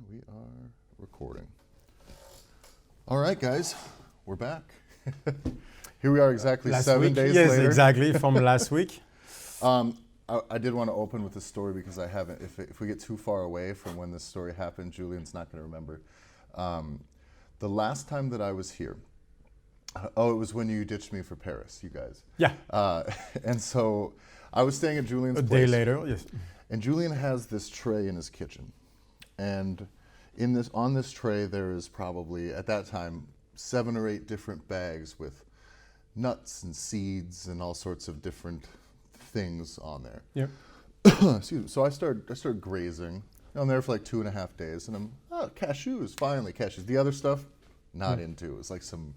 We are recording. All right, guys, we're back. Here we are exactly last 7 week. days yes, later. Yes, exactly, from last week. I did want to open with this story because I haven't, if we get too far away from when this story happened, Julian's not going to remember. The last time that I was here, it was when you ditched me for Paris, you guys. Yeah. And so I was staying at Julian's place. A day later, yes. And Julian has this tray in his kitchen. And on this tray, there is probably, at that time, 7 or 8 different bags with nuts and seeds and all sorts of different things on there. Yep. Excuse me. So I started grazing. I'm there for like 2.5 days, and cashews, finally cashews. The other stuff, not into. It was like some,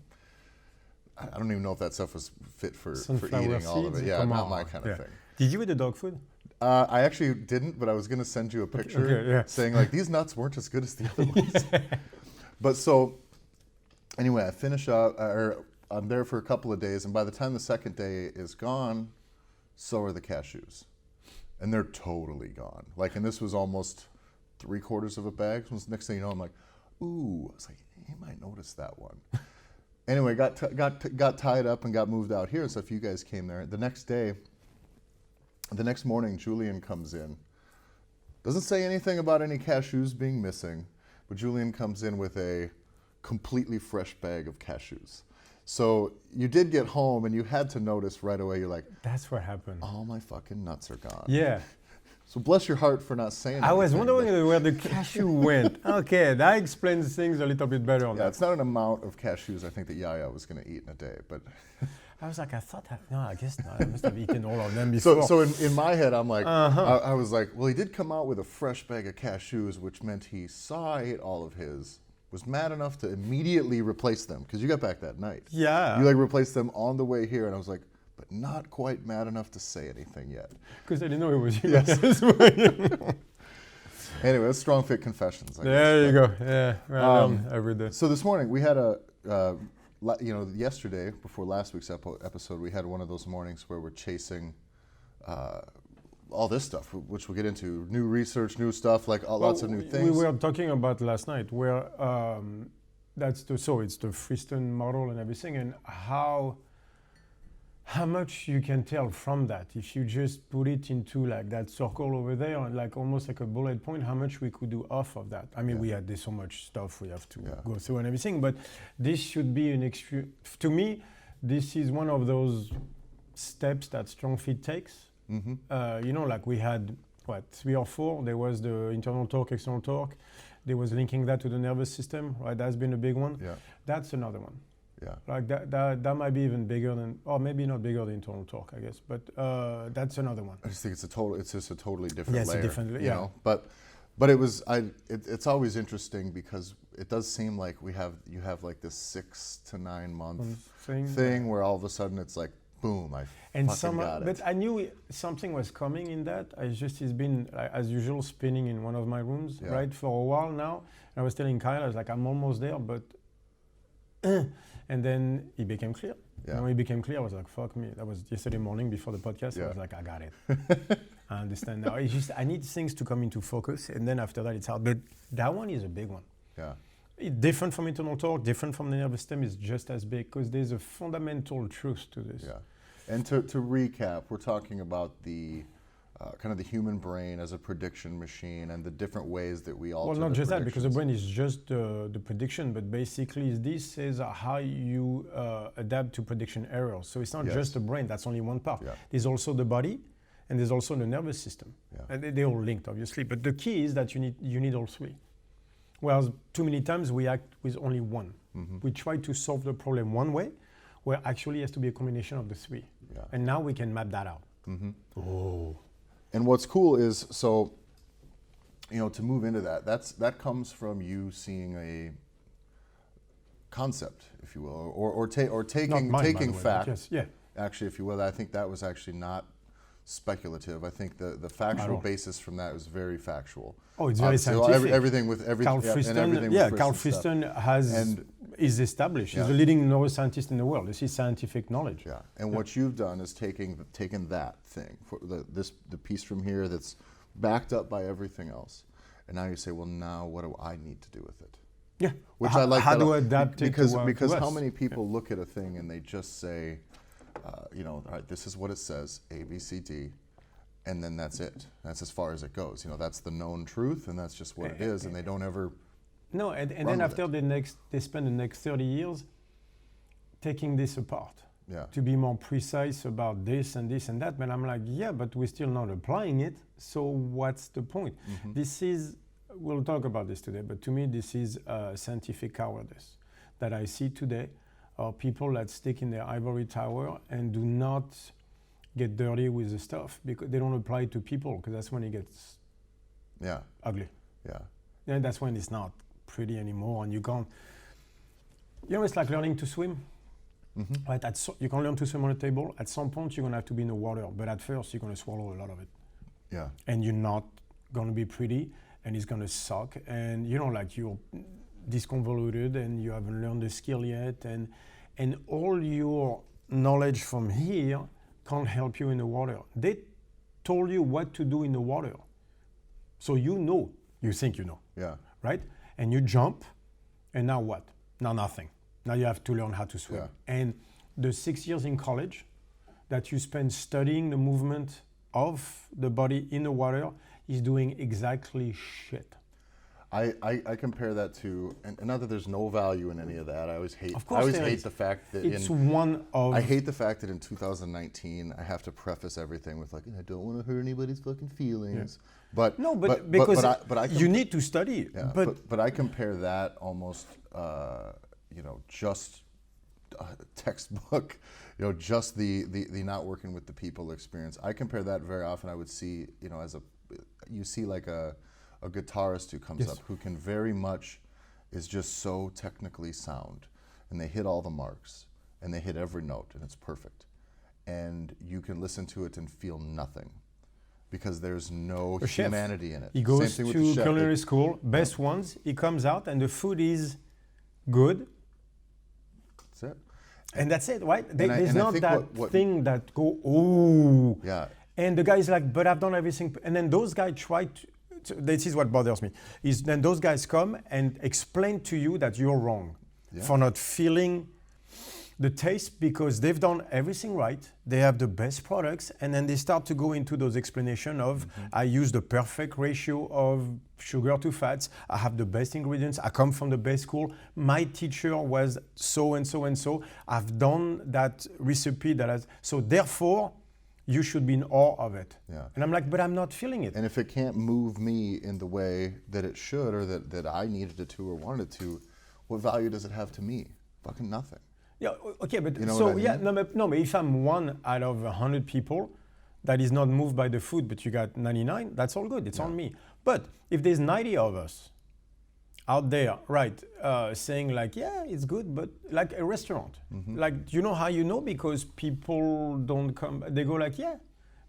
I don't even know if that stuff was fit for eating all of it. Yeah, not my kind of thing. Did you eat the dog food? I actually didn't, but I was going to send you a picture saying like these nuts weren't as good as the other ones. But so anyway, I finish up, or I'm there for a couple of days, and by the time the second day is gone, so are the cashews. And they're totally gone. Like, and this was almost 3/4 of a bag. So next thing you know, I'm like, ooh. I was like, you might notice that one. Anyway, got tied up and got moved out here. So if you guys came there, the next morning, Julian comes in. Doesn't say anything about any cashews being missing, but Julian comes in with a completely fresh bag of cashews. So you did get home and you had to notice right away, you're like, that's what happened. All my fucking nuts are gone. Yeah. So bless your heart for not saying anything. I was wondering where the cashew went. Okay, that explains things a little bit better. Yeah, it's not an amount of cashews I think that Yaya was going to eat in a day, but... I was like, no, I guess not. I must have eaten all of them before. So in my head, I'm like, I was like, well, he did come out with a fresh bag of cashews, which meant he saw I ate all of his, was mad enough to immediately replace them, because you got back that night. Yeah. You like replaced them on the way here, and I was like, but not quite mad enough to say anything yet. Because I didn't know it was you. Yes. Anyway, that's StrongFit Confessions. There you go. Yeah, I read that. So this morning, we had yesterday, before last week's episode, we had one of those mornings where we're chasing all this stuff, which we'll get into, new research, new stuff, lots of new things. We were talking about last night where it's the Freestone model and everything, and how much you can tell from that if you just put it into like that circle over there, and like almost like a bullet point, how much we could do off of that. I mean, there's so much stuff we have to go through and everything, but this should be to me, this is one of those steps that StrongFit takes. Mm-hmm. Like we had 3 or 4. There was the internal torque, external torque. There was linking that to the nervous system, right? That's been a big one. Yeah. That's another one. Yeah. Like that might be even bigger than, or maybe not bigger than internal torque, I guess. But that's another one. I just think it's just a totally different layer. It's a different, you know? But it was it's always interesting because it does seem like you have like this 6 to 9 month thing where all of a sudden it's like boom, got it. But I knew something was coming in that. It's been as usual spinning in one of my rooms, right, for a while now. And I was telling Kyle, I was like, I'm almost there, but. And then it became clear. Yeah. When it became clear, I was like, fuck me. That was yesterday morning before the podcast. Yeah. I was like, I got it. I understand now. It's just, I need things to come into focus. And then after that, it's hard. But that one is a big one. Yeah. It's different from internal torque, different from the nervous system, is just as big because there's a fundamental truth to this. Yeah. And to recap, we're talking about the kind of the human brain as a prediction machine and the different ways that we alter. Well, not just that, because the brain is just the prediction, but basically this is how you adapt to prediction errors. So it's not just the brain, that's only one part. Yeah. There's also the body, and there's also the nervous system. Yeah. And they're all linked, obviously, but the key is that you need all 3. Whereas too many times we act with only one. Mm-hmm. We try to solve the problem one way, where actually it has to be a combination of the 3. Yeah. And now we can map that out. Mm-hmm. Oh. And what's cool is, so, to move into that comes from you seeing a concept, if you will, or taking fact. Yes, yeah. Actually, if you will, I think that was actually not speculative. I think the factual basis from that was very factual. Oh, it's very scientific. Everything with everything. Carl Friston, Carl Friston is established. He's the leading neuroscientist in the world. This is scientific knowledge. Yeah, and what you've done is taken that thing, the piece from here that's backed up by everything else, And now you say, well, now what do I need to do with it? Yeah. Which I like. How do I adapt it because to how us? many people look at a thing and they just say, all right, this is what it says, A, B, C, D, and then that's it. That's as far as it goes. That's the known truth, and that's just what it is, and they don't ever. No, and then after they spend the next 30 years taking this apart. Yeah. To be more precise about this and this and that. But I'm like, yeah, but we're still not applying it. So what's the point? Mm-hmm. This is, we'll talk about this today, but to me, this is scientific cowardice that I see today, are people that stick in their ivory tower and do not get dirty with the stuff because they don't apply it to people, because that's when it gets ugly. Yeah. And that's when it's not pretty anymore, and you can't, it's like learning to swim. Mm-hmm. Right, you can learn to swim on a table. At some point, you're going to have to be in the water, but at first, you're going to swallow a lot of it. Yeah. And you're not going to be pretty, and it's going to suck, and like you're disconvoluted, and you haven't learned the skill yet, and all your knowledge from here can't help you in the water. They told you what to do in the water, so you think you know. Yeah. Right? And you jump, and now what? Now nothing. Now you have to learn how to swim. Yeah. And the 6 years in college that you spend studying the movement of the body in the water is doing exactly shit. I compare that to, and not that there's no value in any of that. I always hate. Of course, the fact that I hate the fact that in 2019 I have to preface everything with like, I don't want to hurt anybody's fucking feelings. Yeah. But because you need to study. Yeah, but I compare that almost, just textbook, just the not working with the people experience. I compare that very often. I would see, you see like a guitarist who comes up who can very much is just so technically sound, and they hit all the marks and they hit every note and it's perfect, and you can listen to it and feel nothing because there's no humanity in it. He goes to culinary school, best ones. He comes out and the food is good. That's it. And that's it, right? There's not that thing that go, oh. Yeah. And the guy is like, but I've done everything. And then those guys try to, this is what bothers me, is then those guys come and explain to you that you're wrong for not feeling the taste, because they've done everything right. They have the best products. And then they start to go into those explanations of, I use the perfect ratio of sugar to fats. I have the best ingredients. I come from the best school. My teacher was so and so and so. I've done that recipe so therefore, you should be in awe of it. Yeah. And I'm like, but I'm not feeling it. And if it can't move me in the way that it should, or that I needed it to or wanted it to, what value does it have to me? Fucking nothing. Yeah, okay, but what I mean? but if I'm one out of 100 people that is not moved by the food, but you got 99, that's all good, it's on me. But if there's 90 of us out there, right, saying like, yeah, it's good, but like a restaurant, like, you know how you know? Because people don't come, they go like, yeah,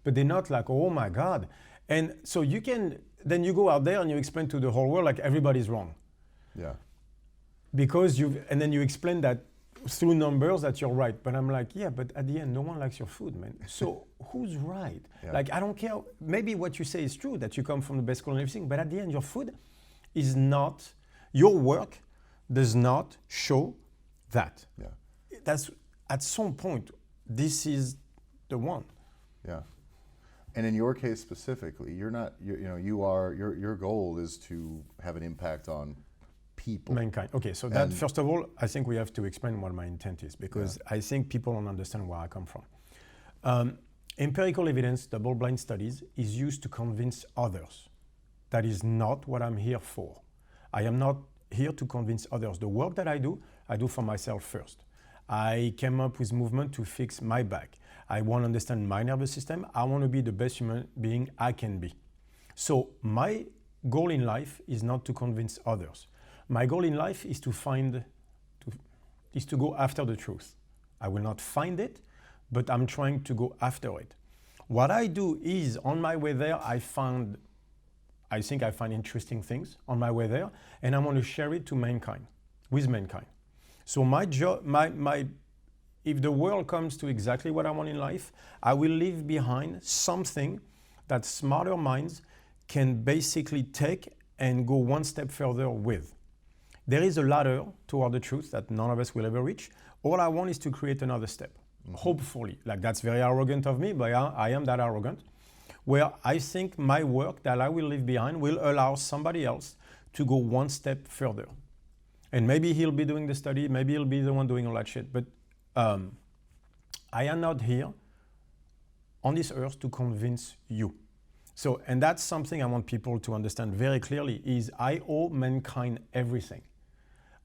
but they're not like, oh my God. And so then you go out there and you explain to the whole world like everybody's wrong. Yeah. Because and then you explain that through numbers that you're right. But I'm like, yeah, but at the end, no one likes your food, man. So who's right? Yeah. Like, I don't care. Maybe what you say is true, that you come from the best school and everything, but at the end, your food is not, your work does not show that. Yeah. That's, at some point, this is the one. Yeah. And in your case specifically, you're not, your goal is to have an impact on people. Mankind. Okay, so that, first of all, I think we have to explain what my intent is, because I think people don't understand where I come from. Empirical evidence, double-blind studies, is used to convince others. That is not what I'm here for. I am not here to convince others. The work that I do for myself first. I came up with movement to fix my back. I want to understand my nervous system. I want to be the best human being I can be. So my goal in life is not to convince others. My goal in life is to go after the truth. I will not find it, but I'm trying to go after it. What I do is, on my way there, I think I find interesting things on my way there, and I want to share it to mankind, with mankind. So my job, if the world comes to exactly what I want in life, I will leave behind something that smarter minds can basically take and go one step further with. There is a ladder toward the truth that none of us will ever reach. All I want is to create another step, hopefully. Like, that's very arrogant of me, but I am that arrogant, where I think my work that I will leave behind will allow somebody else to go one step further. And maybe he'll be doing the study, maybe he'll be the one doing all that shit, but I am not here on this earth to convince you. So, and that's something I want people to understand very clearly, is I owe mankind everything.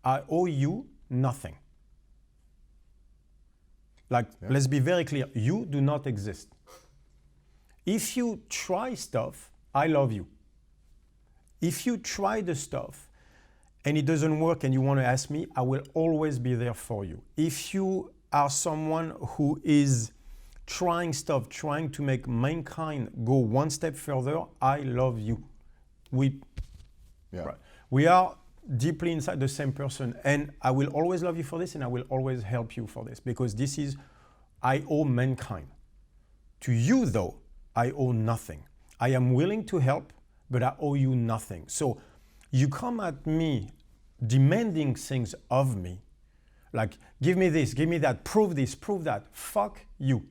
I owe you nothing. Like, let's be very clear, you do not exist. If you try stuff, I love you. If you try the stuff and it doesn't work and you want to ask me, I will always be there for you. If you are someone who is trying stuff, trying to make mankind go one step further, I love you. We are deeply inside the same person, and I will always love you for this, and I will always help you for this, because this is, I owe mankind. To you though, I owe nothing. I am willing to help, but I owe you nothing. So you come at me demanding things of me, like, give me this, give me that, prove this, prove that. Fuck you.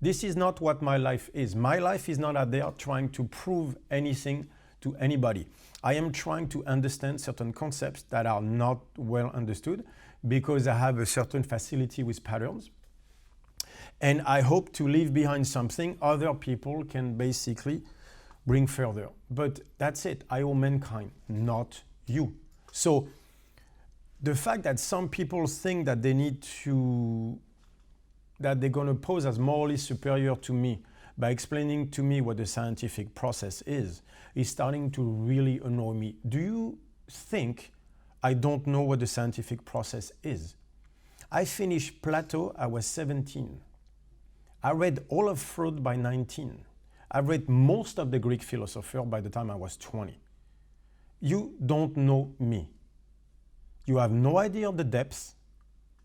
This is not what my life is. My life is not out there trying to prove anything to anybody. I am trying to understand certain concepts that are not well understood, because I have a certain facility with patterns. And I hope to leave behind something other people can basically bring further. But that's it. I owe mankind, not you. So the fact that some people think that they need to, that they're going to pose as morally superior to me by explaining to me what the scientific process is starting to really annoy me. Do you think I don't know what the scientific process is? I finished Plato, I was 17. I read all of Freud by 19. I read most of the Greek philosopher by the time I was 20. You don't know me. You have no idea of the depth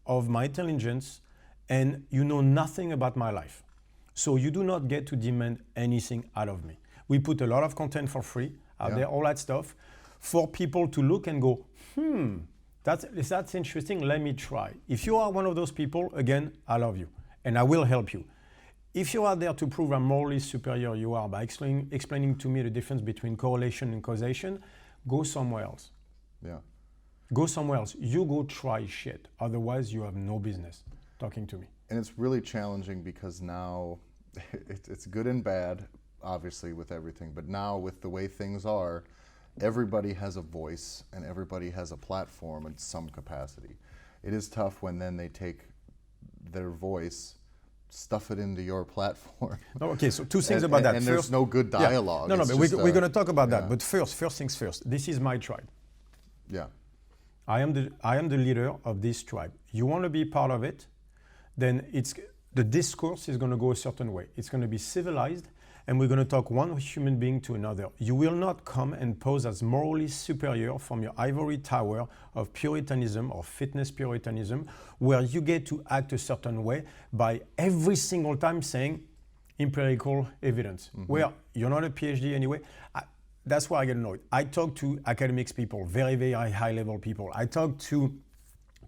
of my intelligence, and you know nothing about my life. So you do not get to demand anything out of me. We put a lot of content for free out there, all that stuff, for people to look and go, that's interesting, let me try. If you are one of those people, again, I love you, and I will help you. If you are there to prove how morally superior you are by explaining to me the difference between correlation and causation, go somewhere else. Yeah. Go somewhere else. You go try shit. Otherwise, you have no business talking to me. And it's really challenging because now it's good and bad, obviously, with everything. But now with the way things are, everybody has a voice and everybody has a platform in some capacity. It is tough when then they take their voice, stuff it into your platform. Okay, so two things about that. And there's no good dialogue. No, but we're going to talk about that. But first things first. This is my tribe. Yeah. I am the leader of this tribe. You want to be part of it, then the discourse is going to go a certain way. It's going to be civilized, and we're going to talk one human being to another. You will not come and pose as morally superior from your ivory tower of Puritanism or fitness Puritanism, where you get to act a certain way by every single time saying empirical evidence, where you're not a PhD anyway. That's why I get annoyed. I talk to academics people, very, very high level people. I talk to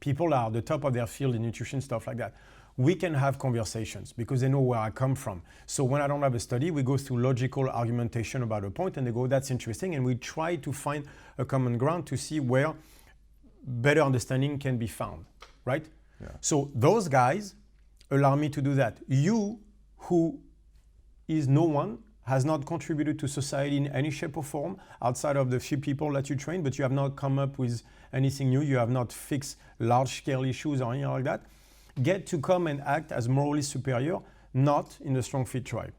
people that are at the top of their field in nutrition, stuff like that. We can have conversations because they know where I come from. So when I don't have a study, we go through logical argumentation about a point and they go, that's interesting. And we try to find a common ground to see where better understanding can be found, right? Yeah. So those guys allow me to do that. You, who is no one, has not contributed to society in any shape or form outside of the few people that you train, but you have not come up with anything new. You have not fixed large-scale issues or anything like that. Get to come and act as morally superior, not in the StrongFit tribe.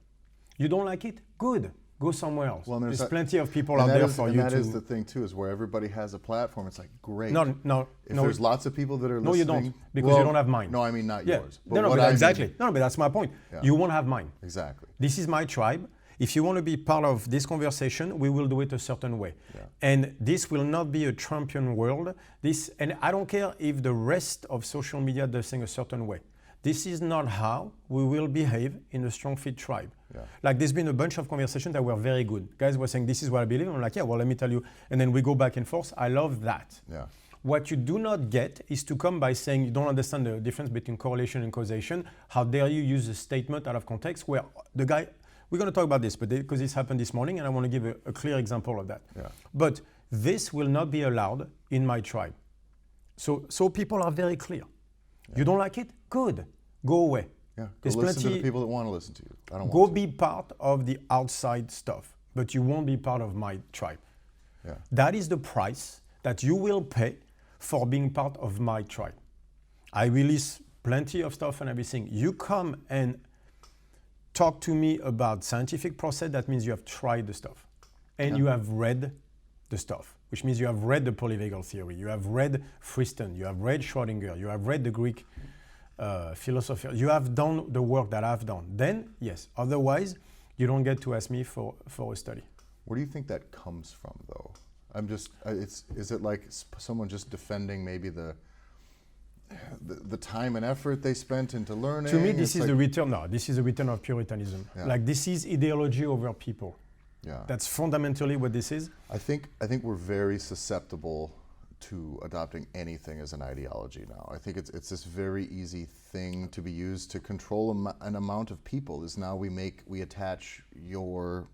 You don't like it? Good. Go somewhere else. Well, there's plenty of people out there for you to... And that is the thing, too, is where everybody has a platform. It's like, great. No. If there's lots of people that are listening... No, you don't, because you don't have mine. No, I mean not yours. But exactly. No, but that's my point. Yeah. You won't have mine. Exactly. This is my tribe. If you want to be part of this conversation, we will do it a certain way. Yeah. And this will not be a Trumpian world. And I don't care if the rest of social media does things a certain way. this is not how we will behave in a StrongFit tribe. Yeah. Like there's been a bunch of conversations that were very good. Guys were saying, this is what I believe. I'm like, yeah, well, let me tell you. And then we go back and forth. I love that. Yeah. What you do not get is to come by saying you don't understand the difference between correlation and causation. How dare you use a statement out of context where the guy, we're going to talk about this, but because this happened this morning and I want to give a clear example of that. Yeah. But this will not be allowed in my tribe. So people are very clear. Yeah. You don't like it? Good. Go away. Yeah. Go listen to the people that want to listen to you. I don't go want to. Be part of the outside stuff, but you won't be part of my tribe. Yeah. That is the price that you will pay for being part of my tribe. I release plenty of stuff and everything. You come and talk to me about scientific process, that means you have tried the stuff. And you have read the stuff, which means you have read the polyvagal theory, you have read Friston, you have read Schrödinger, you have read the Greek philosophy, you have done the work that I've done. Then, yes, otherwise, you don't get to ask me for a study. Where do you think that comes from, though? I'm just, is it like someone just defending maybe the time and effort they spent into learning? To me, this is the return. No, this is a return of Puritanism. Yeah. Like this is ideology over people. Yeah. That's fundamentally what this is. I think we're very susceptible to adopting anything as an ideology now. I think it's this very easy thing to be used to control an amount of people. Is now we attach you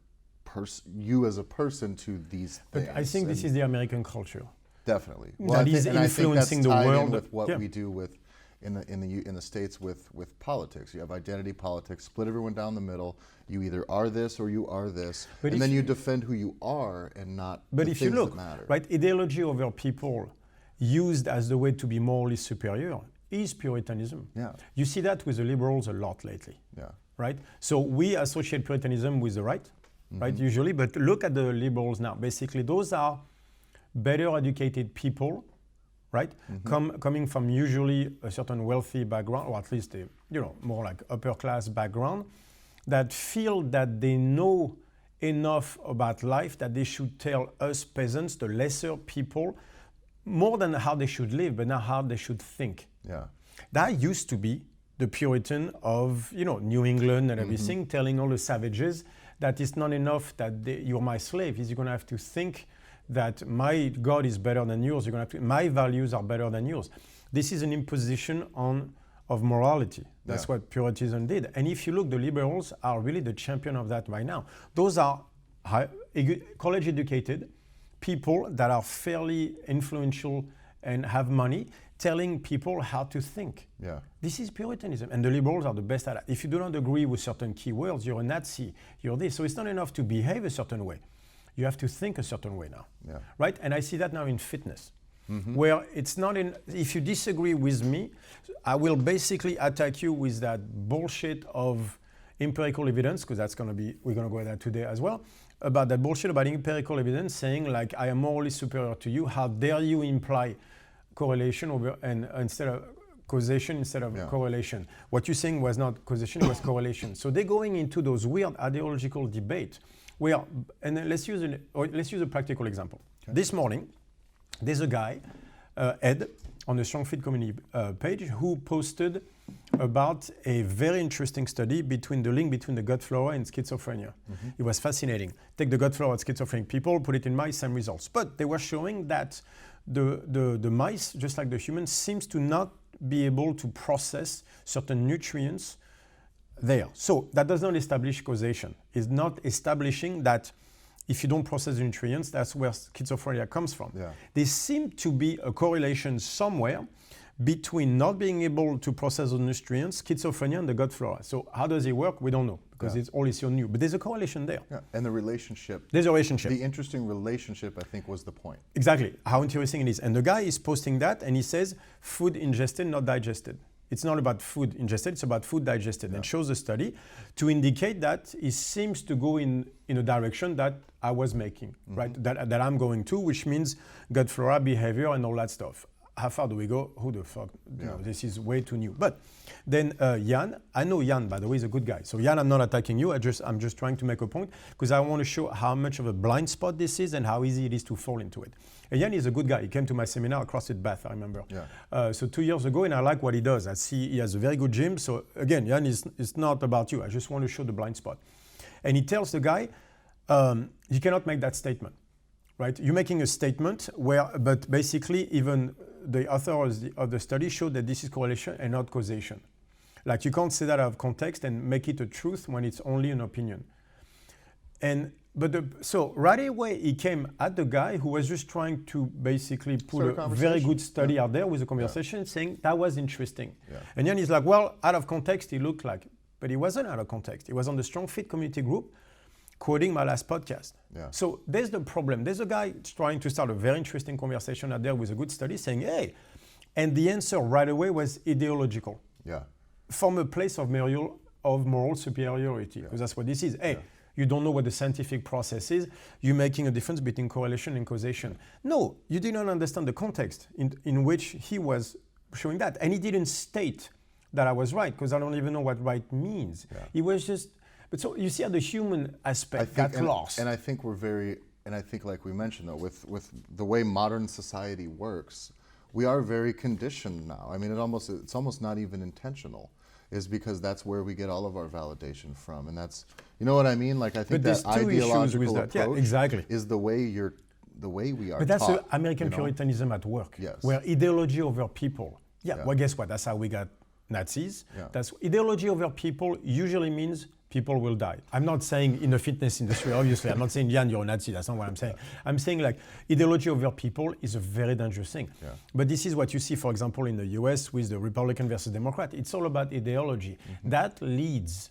as a person to these things. But I think this is the American culture. Definitely. That is influencing the world. With what we do with in the States with politics. You have identity politics, split everyone down the middle. You either are this or you are this, and then you defend who you are and not the things that matter. Right, ideology over people used as the way to be morally superior is Puritanism. Yeah. You see that with the liberals a lot lately. Yeah. Right? So we associate Puritanism with the right, right, usually, but look at the liberals now. Basically, those are better educated people, right? Coming from usually a certain wealthy background, or at least a, more like upper class background, that feel that they know enough about life that they should tell us peasants, the lesser people, more than how they should live, but now how they should think. Yeah. That used to be the Puritan of New England and everything, telling all the savages that it's not enough that you're my slave. You're going to have to think that my God is better than yours. You're going to have to, my values are better than yours. This is an imposition of morality. That's what Puritanism did. And if you look, the liberals are really the champion of that right now. Those are college educated people that are fairly influential and have money, telling people how to think. Yeah. This is Puritanism, and the liberals are the best at that. If you do not agree with certain keywords, you're a Nazi, you're this. So it's not enough to behave a certain way. You have to think a certain way now, right? And I see that now in fitness, where it's not if you disagree with me, I will basically attack you with that bullshit of empirical evidence, because we're going to go at that today as well, about that bullshit about empirical evidence saying like, I am morally superior to you. How dare you imply correlation instead of causation instead of correlation. What you're saying was not causation, it was correlation. So they're going into those weird ideological debate. And then let's use a practical example. Okay. This morning, there's a guy, Ed, on the StrongFit community page, who posted about a very interesting study between the link between the gut flora and schizophrenia. It was fascinating. Take the gut flora of schizophrenic people, put it in mice, same results. But they were showing that the mice, just like the humans, seems to not be able to process certain nutrients there. So that does not establish causation. It's not establishing that if you don't process the nutrients, that's where schizophrenia comes from. Yeah. There seems to be a correlation somewhere between not being able to process the nutrients, schizophrenia, and the gut flora. So how does it work? We don't know, because it's all is so new. But there's a correlation there. Yeah. And the relationship. There's a relationship. The interesting relationship, I think, was the point. Exactly. How interesting it is. And the guy is posting that, and he says, food ingested, not digested. It's not about food ingested, it's about food digested. And shows a study to indicate that it seems to go in a direction that I was making, right? That I'm going to, which means gut flora, behavior, and all that stuff. how far do we go? Who the fuck? You know, this is way too new. But then Jan, I know Jan, by the way, is a good guy. So Jan, I'm not attacking you. I'm just trying to make a point because I want to show how much of a blind spot this is and how easy it is to fall into it. And Jan is a good guy. He came to my seminar at CrossFit Bath, I remember. Yeah. So 2 years ago, and I like what he does. I see he has a very good gym. So again, Jan, it's not about you. I just want to show the blind spot. And he tells the guy, you cannot make that statement, right? You're making a statement but basically even the authors of the study showed that this is correlation and not causation. Like you can't say that out of context and make it a truth when it's only an opinion. So right away he came at the guy who was just trying to basically put a very good study out there with a conversation saying that was interesting. Yeah. And then he's like, well, out of context he looked like, but he wasn't out of context. He was on the StrongFit community group quoting my last podcast. Yeah. So there's the problem. There's a guy trying to start a very interesting conversation out there with a good study saying, hey, and the answer right away was ideological. Yeah. From a place of moral superiority, because that's what this is. Hey, you don't know what the scientific process is. You're making a difference between correlation and causation. No, you did not understand the context in which he was showing that. And he didn't state that I was right, because I don't even know what right means. Yeah. He was just, but so you see how the human aspect got lost. And I think like we mentioned though, with the way modern society works, we are very conditioned now. I mean, it's almost not even intentional, is because that's where we get all of our validation from. And that's, you know what I mean? Like I think that ideological approach is the way we are. But that's taught, American Puritanism at work, where ideology over people. Well, guess what? That's how we got Nazis. Yeah. That's ideology over people usually means people will die. I'm not saying in the fitness industry, obviously. I'm not saying, Jan, you're a Nazi. That's not what I'm saying. I'm saying like ideology over people is a very dangerous thing. Yeah. But this is what you see, for example, in the US with the Republican versus Democrat. It's all about ideology. Mm-hmm. That leads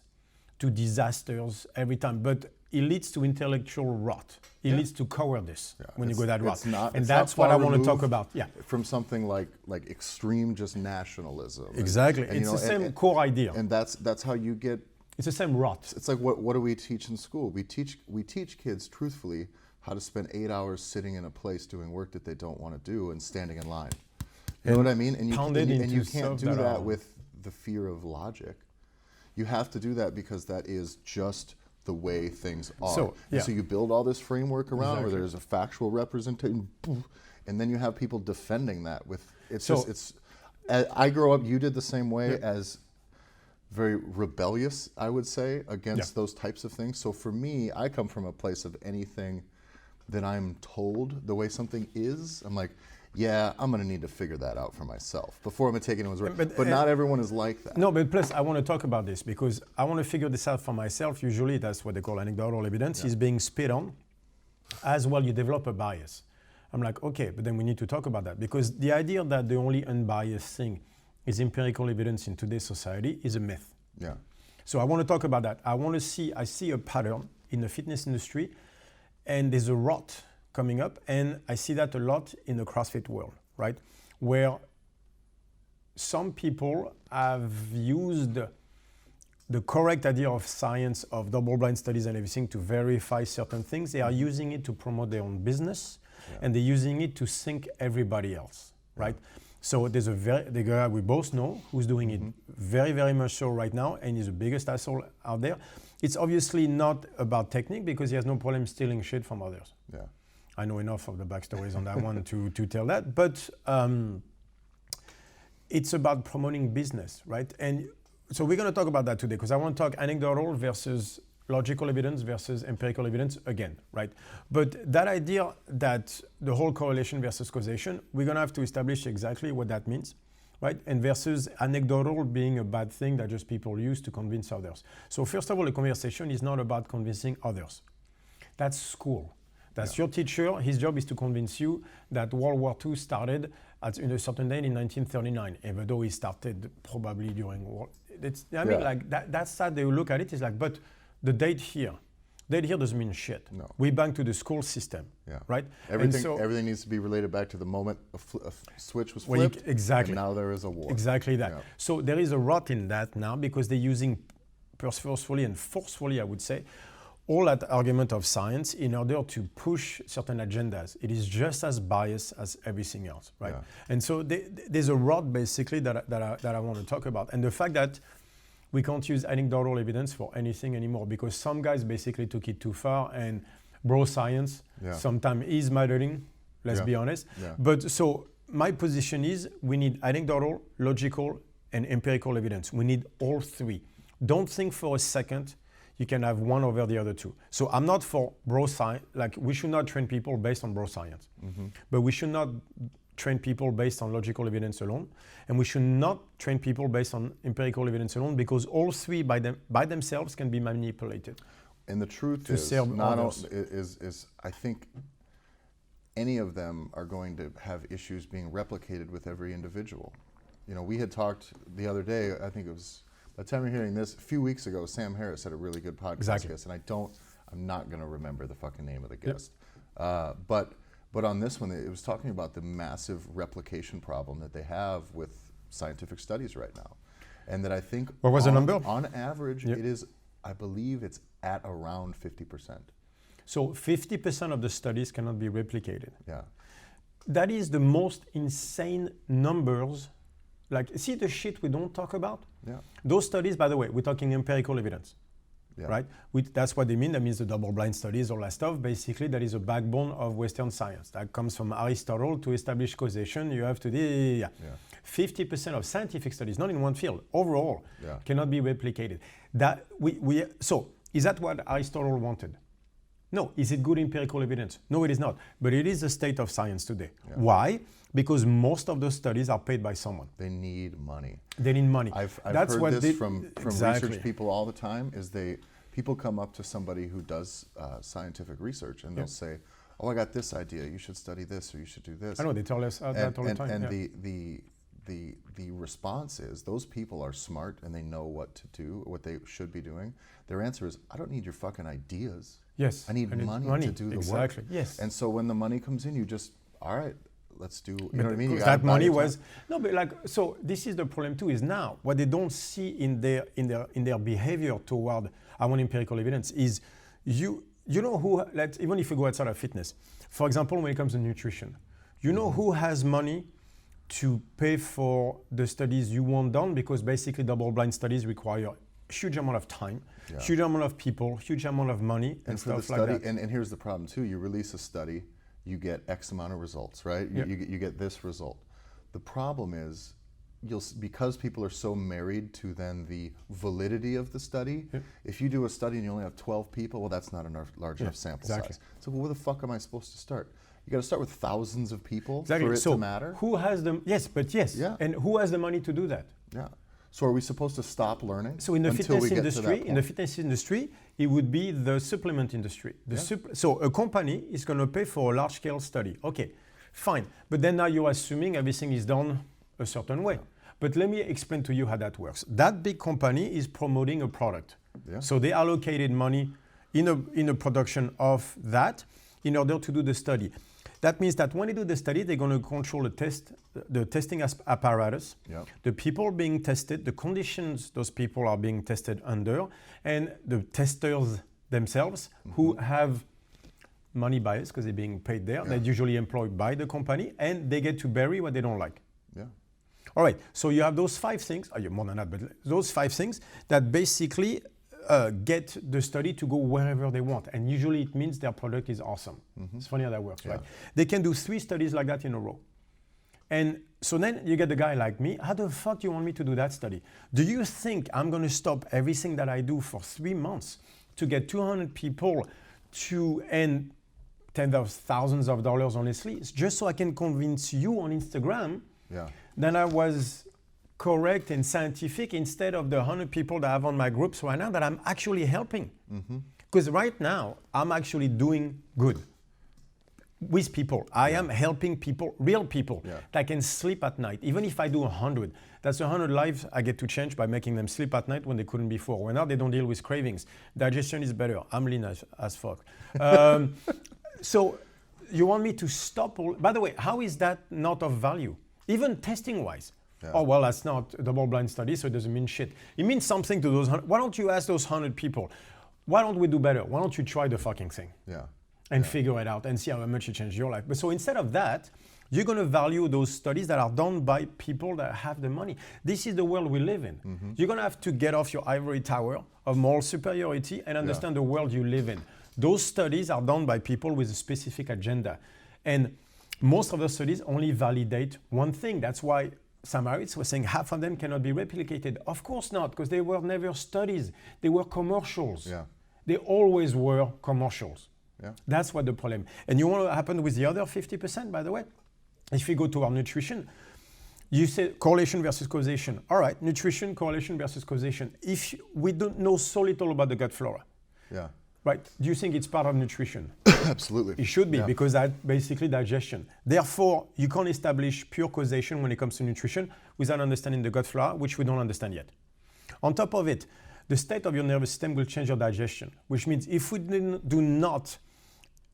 to disasters every time. But it leads to intellectual rot. It leads to cowardice when you go that route. And that's what I want to talk about. Yeah. From something like extreme just nationalism. Exactly. And, it's the same core idea. And that's how you get. It's the same rot. It's like what do we teach in school? We teach kids truthfully how to spend 8 hours sitting in a place doing work that they don't want to do and standing in line. You know what I mean? And you can't do that with the fear of logic. You have to do that because that is just the way things are. So you build all this framework around where there's a factual representation, and then you have people defending that with I grow up, you did the same way as very rebellious, I would say, against those types of things. So for me, I come from a place of anything that I'm told the way something is, I'm like, yeah, I'm going to need to figure that out for myself before I'm taking it as right. But not everyone is like that. No, but plus I want to talk about this because I want to figure this out for myself. Usually that's what they call anecdotal evidence is being spit on. As well, you develop a bias. I'm like, okay, but then we need to talk about that because the idea that the only unbiased thing is empirical evidence in today's society is a myth. Yeah. So I want to talk about that. I see a pattern in the fitness industry and there's a rot coming up, and I see that a lot in the CrossFit world, right? Where some people have used the correct idea of science, of double-blind studies and everything to verify certain things. They are using it to promote their own business, and they're using it to sink everybody else, right? So there's the guy we both know who's doing it very, very much so right now, and he's the biggest asshole out there. It's obviously not about technique because he has no problem stealing shit from others. Yeah. I know enough of the backstories on that one to tell that, but it's about promoting business, right? And so we're going to talk about that today because I want to talk anecdotal versus logical evidence versus empirical evidence again, right? But that idea that the whole correlation versus causation, we're going to have to establish exactly what that means, right? And versus anecdotal being a bad thing that just people use to convince others. So first of all, the conversation is not about convincing others. That's school. That's your teacher. His job is to convince you that World War II started in a certain date in 1939, even though it started probably during war. Mean, like that's how they look at it. It's like, but the date here doesn't mean shit. No. We bang to the school system, right? Everything needs to be related back to the moment a switch was flipped. Exactly. And now there is a war. Exactly that. Yeah. So there is a rot in that now because they're using purposefully and forcefully, I would say, all that argument of science in order to push certain agendas. It is just as biased as everything else, right? Yeah. And so there's a rod basically that I want to talk about. And the fact that we can't use anecdotal evidence for anything anymore because some guys basically took it too far, and bro science sometimes is mattering, let's be honest. Yeah. But so my position is we need anecdotal, logical, and empirical evidence. We need all three. Don't think for a second you can have one over the other two. So I'm not for bro science, like we should not train people based on bro science, but we should not train people based on logical evidence alone, and we should not train people based on empirical evidence alone because all three by themselves can be manipulated. And the truth to is, serve not others. Is I think any of them are going to have issues being replicated with every individual. You know, we had talked the other day, I think it was, by the time you're hearing this, a few weeks ago, Sam Harris had a really good podcast guest, and I'm not going to remember the fucking name of the guest. But on this one, it was talking about the massive replication problem that they have with scientific studies right now. And that I think what was the number? On average, it is, I believe it's at around 50%. So 50% of the studies cannot be replicated. Yeah. That is the most insane numbers. Like, see the shit we don't talk about? Yeah. Those studies, by the way, we're talking empirical evidence, Yeah. right? That's what they mean. That means the double-blind studies, all that stuff. Basically, that is a backbone of Western science. That comes from Aristotle. To establish causation, you have to do, 50% of scientific studies, not in one field, overall, cannot be replicated. So, is that what Aristotle wanted? No. Is it good empirical evidence? No, it is not. But it is the state of science today. Yeah. Why? Because most of those studies are paid by someone. They need money. They need money. I've heard this from research people all the time. People come up to somebody who does scientific research and they'll say, "Oh, I got this idea. You should study this, or you should do this." I know they tell us that all the time. And the response is, those people are smart and they know what to do, what they should be doing. Their answer is, "I don't need your fucking ideas. Yes, I need money to do the work." Yes. And so when the money comes in, you just, all right, let's do, you know what I mean? That money was, no, but like, so this is the problem too, is now what they don't see in their behavior toward, I want empirical evidence, is you know who, even if you go outside of fitness, for example, when it comes to nutrition, you know who has money to pay for the studies you want done, because basically double-blind studies require huge amount of time, huge amount of people, huge amount of money, and stuff like that. And here's the problem too, you release a study, you get X amount of results, right? You get this result. The problem is, because people are so married to then the validity of the study, if you do a study and you only have 12 people, well, that's not a large enough sample size. So where the fuck am I supposed to start? You got to start with thousands of people for it to matter? Who has the, and who has the money to do that? Yeah. So are we supposed to stop learning? So in the fitness industry, it would be the supplement industry. So a company is going to pay for a large-scale study. Okay, fine. But then now you're assuming everything is done a certain way. But let me explain to you how that works. That big company is promoting a product. So they allocated money in a production of that in order to do the study. That means that when they do the study, they're going to control the testing apparatus, the people being tested, the conditions those people are being tested under, and the testers themselves who have money bias because they're being paid there. They're usually employed by the company, and they get to bury what they don't like. All right, so you have those 5 things, more than that, but those 5 things that basically get the study to go wherever they want. And usually it means their product is awesome. It's funny how that works, right? They can do 3 studies like that in a row. And so then you get the guy like me, how the fuck do you want me to do that study? Do you think I'm going to stop everything that I do for 3 months to get 200 people to earn tens of thousands of dollars, honestly, just so I can convince you on Instagram that I was correct and scientific instead of the 100 people that I have on my groups right now that I'm actually helping? Because right now, I'm actually doing good with people. I am helping people, real people, that can sleep at night. Even if I do 100, that's 100 lives I get to change by making them sleep at night when they couldn't before. When now they don't deal with cravings. Digestion is better. I'm lean as fuck. So you want me to stop all, by the way, how is that not of value? Even testing-wise. Oh, well, that's not a double-blind study, so it doesn't mean shit. It means something to those 100. Why don't you ask those 100 people, why don't we do better? Why don't you try the fucking thing? Yeah. And figure it out and see how much it changes your life. But so instead of that, you're going to value those studies that are done by people that have the money. This is the world we live in. Mm-hmm. You're going to have to get off your ivory tower of moral superiority and understand the world you live in. Those studies are done by people with a specific agenda. And most of the studies only validate one thing. That's why Sam Harris was saying half of them cannot be replicated. Of course not, because they were never studies. They were commercials. Yeah. They always were commercials. Yeah. That's what the problem. And you want to happen with the other 50%, by the way? If we go to our nutrition, you say correlation versus causation. All right, nutrition, correlation versus causation. If we don't know so little about the gut flora, yeah, right? Do you think it's part of nutrition? Absolutely. It should be, because that's basically digestion. Therefore, you can't establish pure causation when it comes to nutrition without understanding the gut flora, which we don't understand yet. On top of it, the state of your nervous system will change your digestion, which means if we do not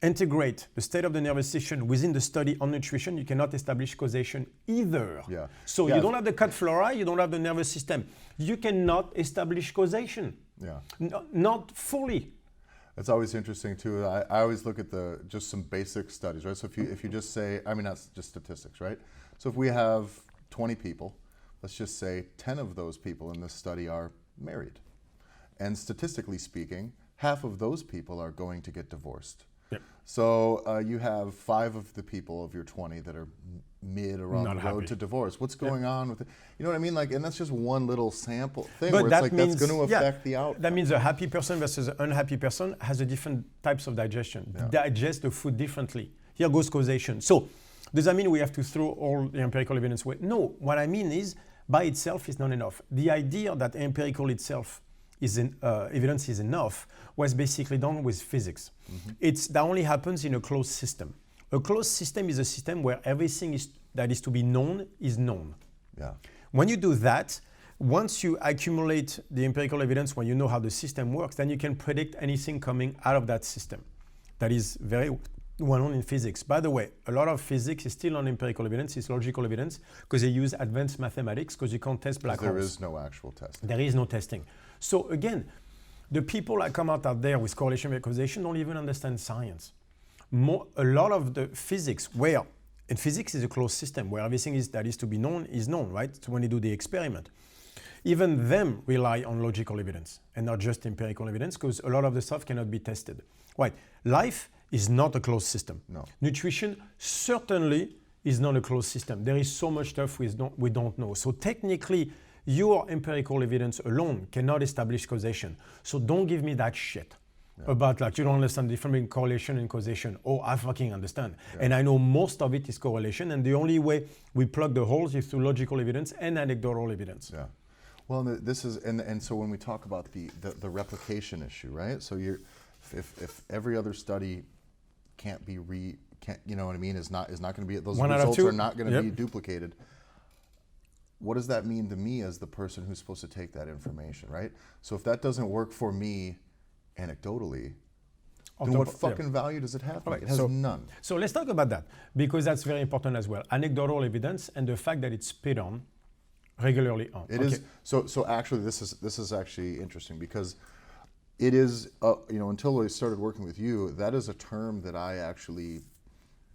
integrate the state of the nervous system within the study on nutrition, you cannot establish causation either. Yeah. So you don't have the gut flora, you don't have the nervous system. You cannot establish causation. Yeah. Not fully. It's always interesting too. I always look at just some basic studies, right? So if you just say, I mean, that's just statistics, right? So if we have 20 people, let's just say 10 of those people in this study are married. And statistically speaking, half of those people are going to get divorced. Yep. So you have 5 of the people of your 20 that are mid or on the road to divorce. What's going on with it? You know what I mean? Like, and that's just one little sample thing where it's like that's going to affect the outcome. That means a happy person versus an unhappy person has a different types of digestion. Yeah. Digest the food differently. Here goes causation. So does that mean we have to throw all the empirical evidence away? No. What I mean is, by itself is not enough. The idea that empirical itself evidence is enough was basically done with physics. Mm-hmm. That only happens in a closed system. A closed system is a system where everything that is to be known is known. Yeah. When you do that, once you accumulate the empirical evidence, when you know how the system works, then you can predict anything coming out of that system. That is very well known in physics. By the way, a lot of physics is still on empirical evidence, it's logical evidence, because they use advanced mathematics, because you can't test black holes. There is no actual testing. There is no testing. So again, the people that come out there with correlation and causation don't even understand science. A lot of the physics, and physics is a closed system where everything that is to be known is known, right? So when you do the experiment, even them rely on logical evidence and not just empirical evidence, because a lot of the stuff cannot be tested. Right? Life is not a closed system. No. Nutrition certainly is not a closed system. There is so much stuff we don't know. So technically, your empirical evidence alone cannot establish causation. So don't give me that shit about like you don't understand the difference between correlation and causation. Oh, I fucking understand. Yeah. And I know most of it is correlation, and the only way we plug the holes is through logical evidence and anecdotal evidence. Yeah. Well, this is and so when we talk about the replication issue, right? So if every other study can't you know what I mean, is not going to be, those results are not going to be duplicated. What does that mean to me as the person who's supposed to take that information, right? So if that doesn't work for me anecdotally, then what fucking value does it have? Right. It has none. So let's talk about that, because that's very important as well. Anecdotal evidence and the fact that it's spit on regularly on. It is. So actually, this is actually interesting, because it is, until I started working with you, that is a term that I actually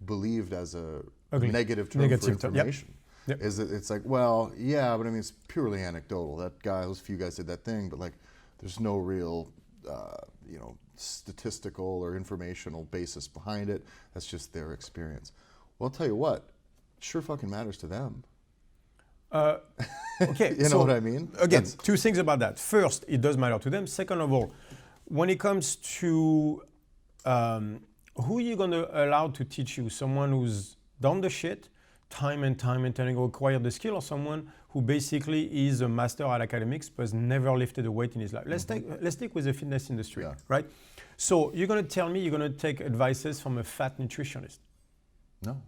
believed as a negative term for information. Yep. Is that it's like, well, yeah, but I mean, it's purely anecdotal. Those few guys did that thing, but like, there's no real, statistical or informational basis behind it. That's just their experience. Well, I'll tell you what, it sure fucking matters to them. Okay. You know what I mean? Again, two things about that. First, it does matter to them. Second of all, when it comes to who you're going to allow to teach you, someone who's done the shit time and time and acquired the skill, or someone who basically is a master at academics but has never lifted a weight in his life. Let's stick with the fitness industry, right? So you're going to tell me you're going to take advices from a fat nutritionist? No,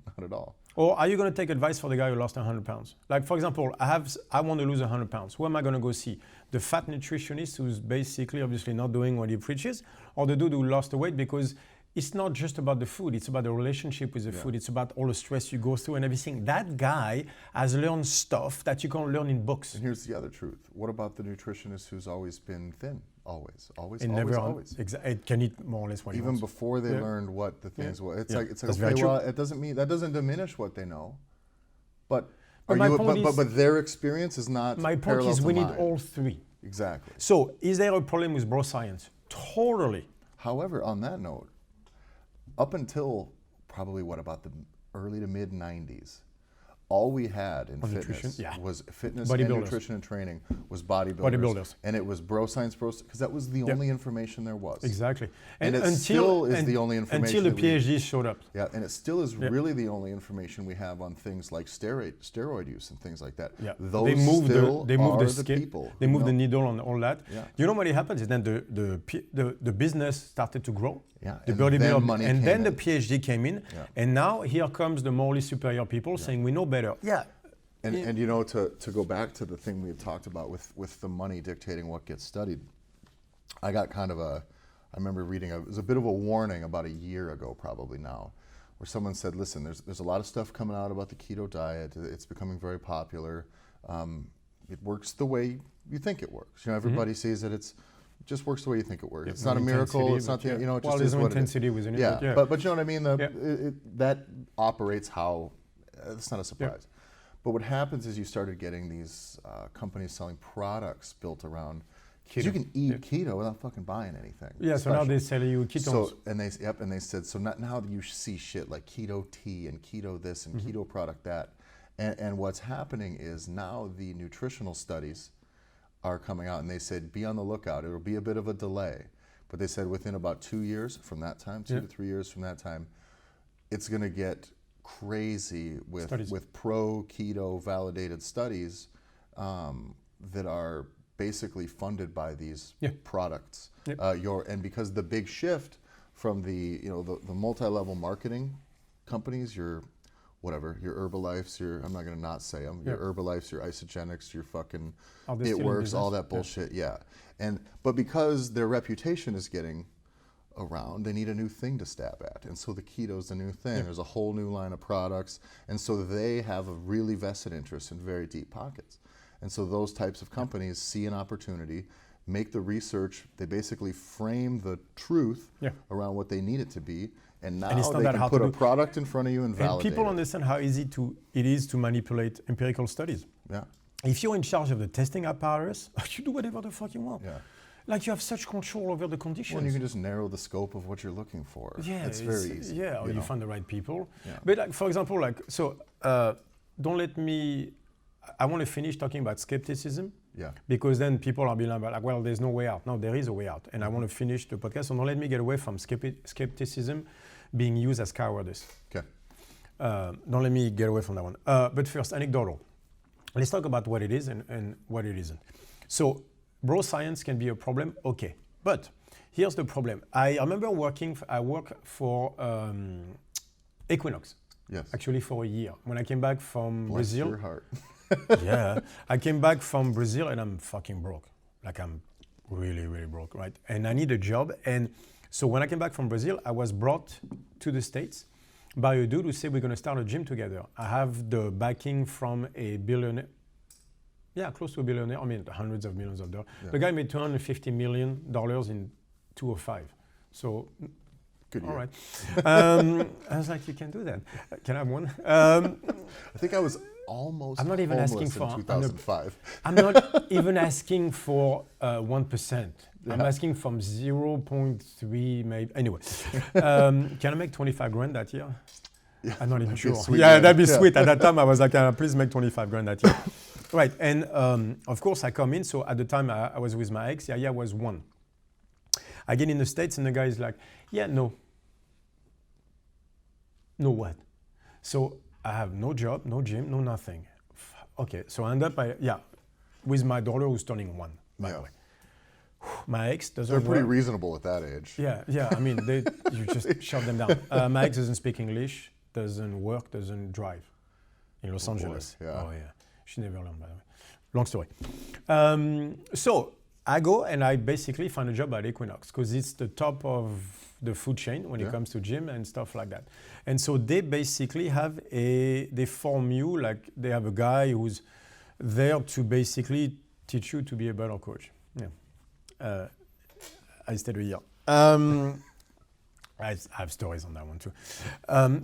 not at all. Or are you going to take advice for the guy who lost 100 pounds? Like, for example, I want to lose 100 pounds. Who am I going to go see? The fat nutritionist who's basically obviously not doing what he preaches, or the dude who lost the weight? Because it's not just about the food, it's about the relationship with the food, it's about all the stress you go through and everything. That guy has learned stuff that you can't learn in books. And here's the other truth. What about the nutritionist who's always been thin Always. It never Always. It can eat more or less what it Even wants. before they learned what the things were. It's like That's okay, well, it doesn't mean that doesn't diminish what they know, but but their experience is not. My point is we need all three. Exactly. So is there a problem with bro science? Totally. However, on that note, up until probably about the early to mid 90s, all we had in fitness was fitness and nutrition and training was bodybuilders. And it was bro science, because that was the only information there was. Exactly. And it still is the only information. Until the PhDs showed up. Yeah, and it still is really the only information we have on things like steroid use and things like that. Yeah. Those they moved still the, they moved are the, the people. They moved the needle on all that. Yeah. You know what happens is then the business started to grow. Yeah, the bodybuilding, and then the PhD came in, and now here comes the morally superior people saying we know better. Yeah. And you know, to go back to the thing we had talked about with the money dictating what gets studied, I got kind of I remember reading, it was a bit of a warning about a year ago probably now, where someone said, listen, there's a lot of stuff coming out about the keto diet. It's becoming very popular. It works the way you think it works. You know, everybody sees that it just works the way you think it works. It's not a miracle. It's not the, you know, it just is what intensity it is. within it. Yeah, but you know what I mean? That operates how, it's not a surprise. But what happens is you started getting these companies selling products built around keto. You can eat keto without fucking buying anything. Yeah, so now they sell you ketones. So, and they said, so now you see shit like keto tea and keto this and keto product that. And what's happening is now the nutritional studies are coming out, and they said, be on the lookout. It'll be a bit of a delay. But they said within about 2 years from that time, 2 to 3 years from that time, it's going to get crazy with pro-keto validated studies that are basically funded by these products. And because the big shift from the multi-level marketing companies, your Herbalifes, I'm not going to not say them, your Herbalifes, your Isogenics, your fucking It Works, all that bullshit, but because their reputation is getting around, they need a new thing to stab at, and so the keto's the new thing. There's a whole new line of products, and so they have a really vested interest in very deep pockets, and so those types of companies see an opportunity, make the research, they basically frame the truth around what they need it to be, and now they can put a product in front of you and validate it. And people understand how easy it is to manipulate empirical studies. Yeah. If you're in charge of the testing apparatus, you do whatever the fuck you want. Yeah. Like you have such control over the conditions. Well, you can just narrow the scope of what you're looking for. Yeah, it's very easy. Yeah, or you find the right people. Yeah. But like, for example, don't let me. I want to finish talking about skepticism. Yeah. Because then people are being like, well, there's no way out. No, there is a way out, and I want to finish the podcast. So don't let me get away from skepticism being used as cowardice. Okay. Don't let me get away from that one. But first, anecdotal. Let's talk about what it is and what it isn't. So, bro science can be a problem, okay. But here's the problem. I remember I worked for Equinox. Yes. Actually for a year. When I came back from Brazil. Bless your heart. Yeah. I came back from Brazil and I'm fucking broke. Like I'm really, really broke, right? And I need a job. And so when I came back from Brazil, I was brought to the States by a dude who said we're going to start a gym together. I have the backing from a billionaire. Yeah, close to a billionaire. I mean, hundreds of millions of dollars. Yeah. The guy made $250 million in 2005. So, good year. All right. I was like, you can do that. Can I have one? I think I was almost. I'm not even asking for 2005. I'm not even asking for 1%. Yeah. I'm asking from 0.3 maybe. Anyway, can I make 25 grand that year? Yeah, I'm not even sure. Sweet, yeah, that'd be sweet. At that time, I was like, please make 25 grand that year. Right, and of course I come in, so at the time I was with my ex, I was 1. I get in the States and the guy is like, no what? So I have no job, no gym, no nothing. Okay, so I end up, with my daughter who's turning 1, by the way. My ex doesn't They're pretty work. reasonable at that age. Yeah, I mean, you just shut them down. My ex doesn't speak English, doesn't work, doesn't drive in Los Angeles. Boy, yeah. Oh yeah. She never learned, by the way. Long story. So I go and I basically find a job at Equinox because it's the top of the food chain when it comes to gym and stuff like that. And so they basically have they form you, like they have a guy who's there to basically teach you to be a better coach. Yeah. I stayed a year. I have stories on that one too.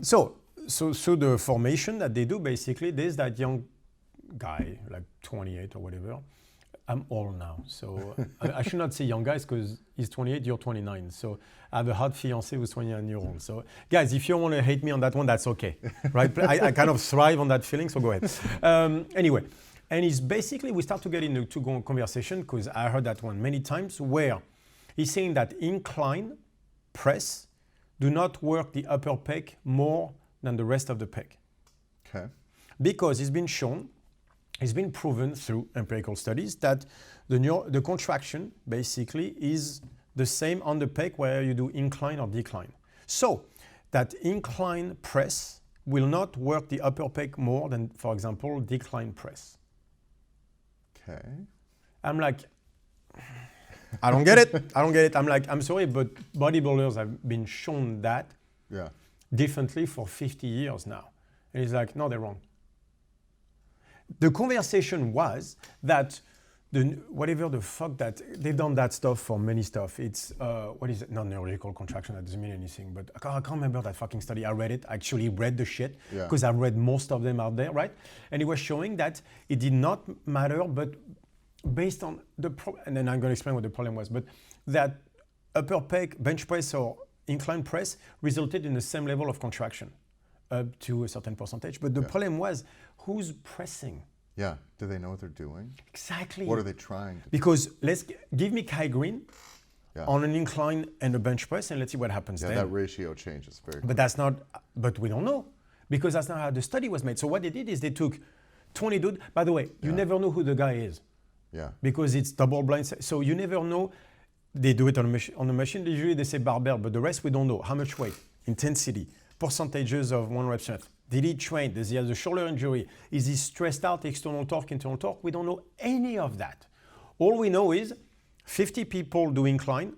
So the formation that they do, basically, there's that young guy, like 28 or whatever. I'm old now, so I should not say young guys because he's 28, you're 29. So I have a hot fiancé who's 29-year-old. So guys, if you want to hate me on that one, that's okay, right? I kind of thrive on that feeling, so go ahead. Anyway, and it's basically, we start to get into conversation because I heard that one many times where he's saying that incline press do not work the upper pec more than the rest of the pec. Okay. Because it's been shown, it's been proven through empirical studies that the contraction basically is the same on the pec whether you do incline or decline. So that incline press will not work the upper pec more than, for example, decline press. Okay. I'm like, I don't get it. I don't get it. I'm like, I'm sorry, but bodybuilders have been shown that differently for 50 years now. And he's like, no, they're wrong. The conversation was that whatever the fuck that they've done that stuff for many stuff. It's what is it? Not neurological contraction. That doesn't mean anything. But I can't remember that fucking study. I read it. I actually read the shit because I've read most of them out there, right? And it was showing that it did not matter, but based on the and then I'm going to explain what the problem was. But that upper pec bench press or incline press resulted in the same level of contraction up to a certain percentage. But the problem was, who's pressing? Yeah. Do they know what they're doing? Exactly. What are they trying to do? Because give me Kai Green on an incline and a bench press, and let's see what happens then. That ratio changes very quickly. But that's not, but we don't know, because that's not how the study was made. So what they did is they took 20 dudes. By the way, you never know who the guy is. Yeah. Because it's double blind. So you never know. They do it on the machine. Usually they say barbell, but the rest we don't know. How much weight, intensity, percentages of one rep strength. Did he train? Does he have a shoulder injury? Is he stressed out, external torque, internal torque? We don't know any of that. All we know is 50 people do incline,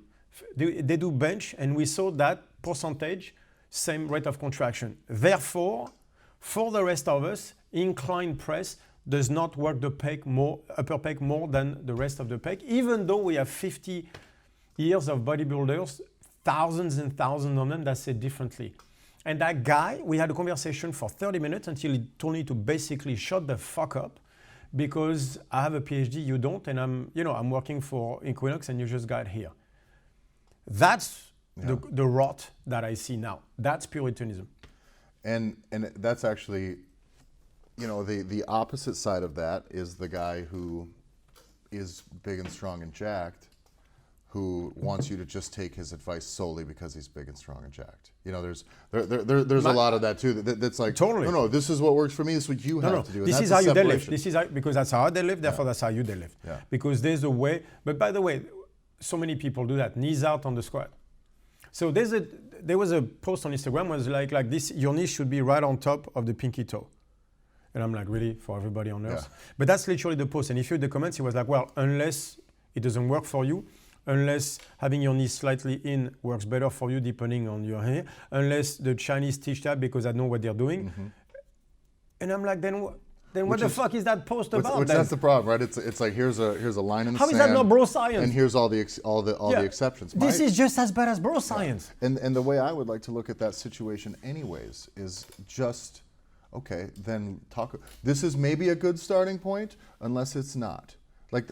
they do bench, and we saw that percentage, same rate of contraction. Therefore, for the rest of us, incline press does not work the upper pec more than the rest of the pec, even though we have 50 years of bodybuilders, thousands and thousands of them that say differently. And that guy, we had a conversation for 30 minutes until he told me to basically shut the fuck up because I have a PhD, you don't, and I'm working for Equinox and you just got here. That's the rot that I see now. That's Puritanism. And that's actually, the opposite side of that is the guy who is big and strong and jacked, who wants you to just take his advice solely because he's big and strong and jacked. There's a lot of that too. That's like, totally. No, this is what works for me. This is what you have to do. This is how you deadlift. Because that's how I deadlift. Therefore, that's how you deadlift. Yeah. Because there's a way. But by the way, so many people do that. Knees out on the squat. So there was a post on Instagram was like this. Your knee should be right on top of the pinky toe. And I'm like, really, for everybody on earth? Yeah. But that's literally the post. And if you read the comments, it was like, well, unless it doesn't work for you. Unless having your knee slightly in works better for you depending on your hair, unless the Chinese teach that because I know what they're doing. Mm-hmm. And I'm like, then what the fuck is that post about? Which that's the problem, right? It's like here's a line in the sand. How is that not bro science? And here's all the exceptions. This is just as bad as bro science. Yeah. And the way I would like to look at that situation anyways is just, okay, then this is maybe a good starting point unless it's not. But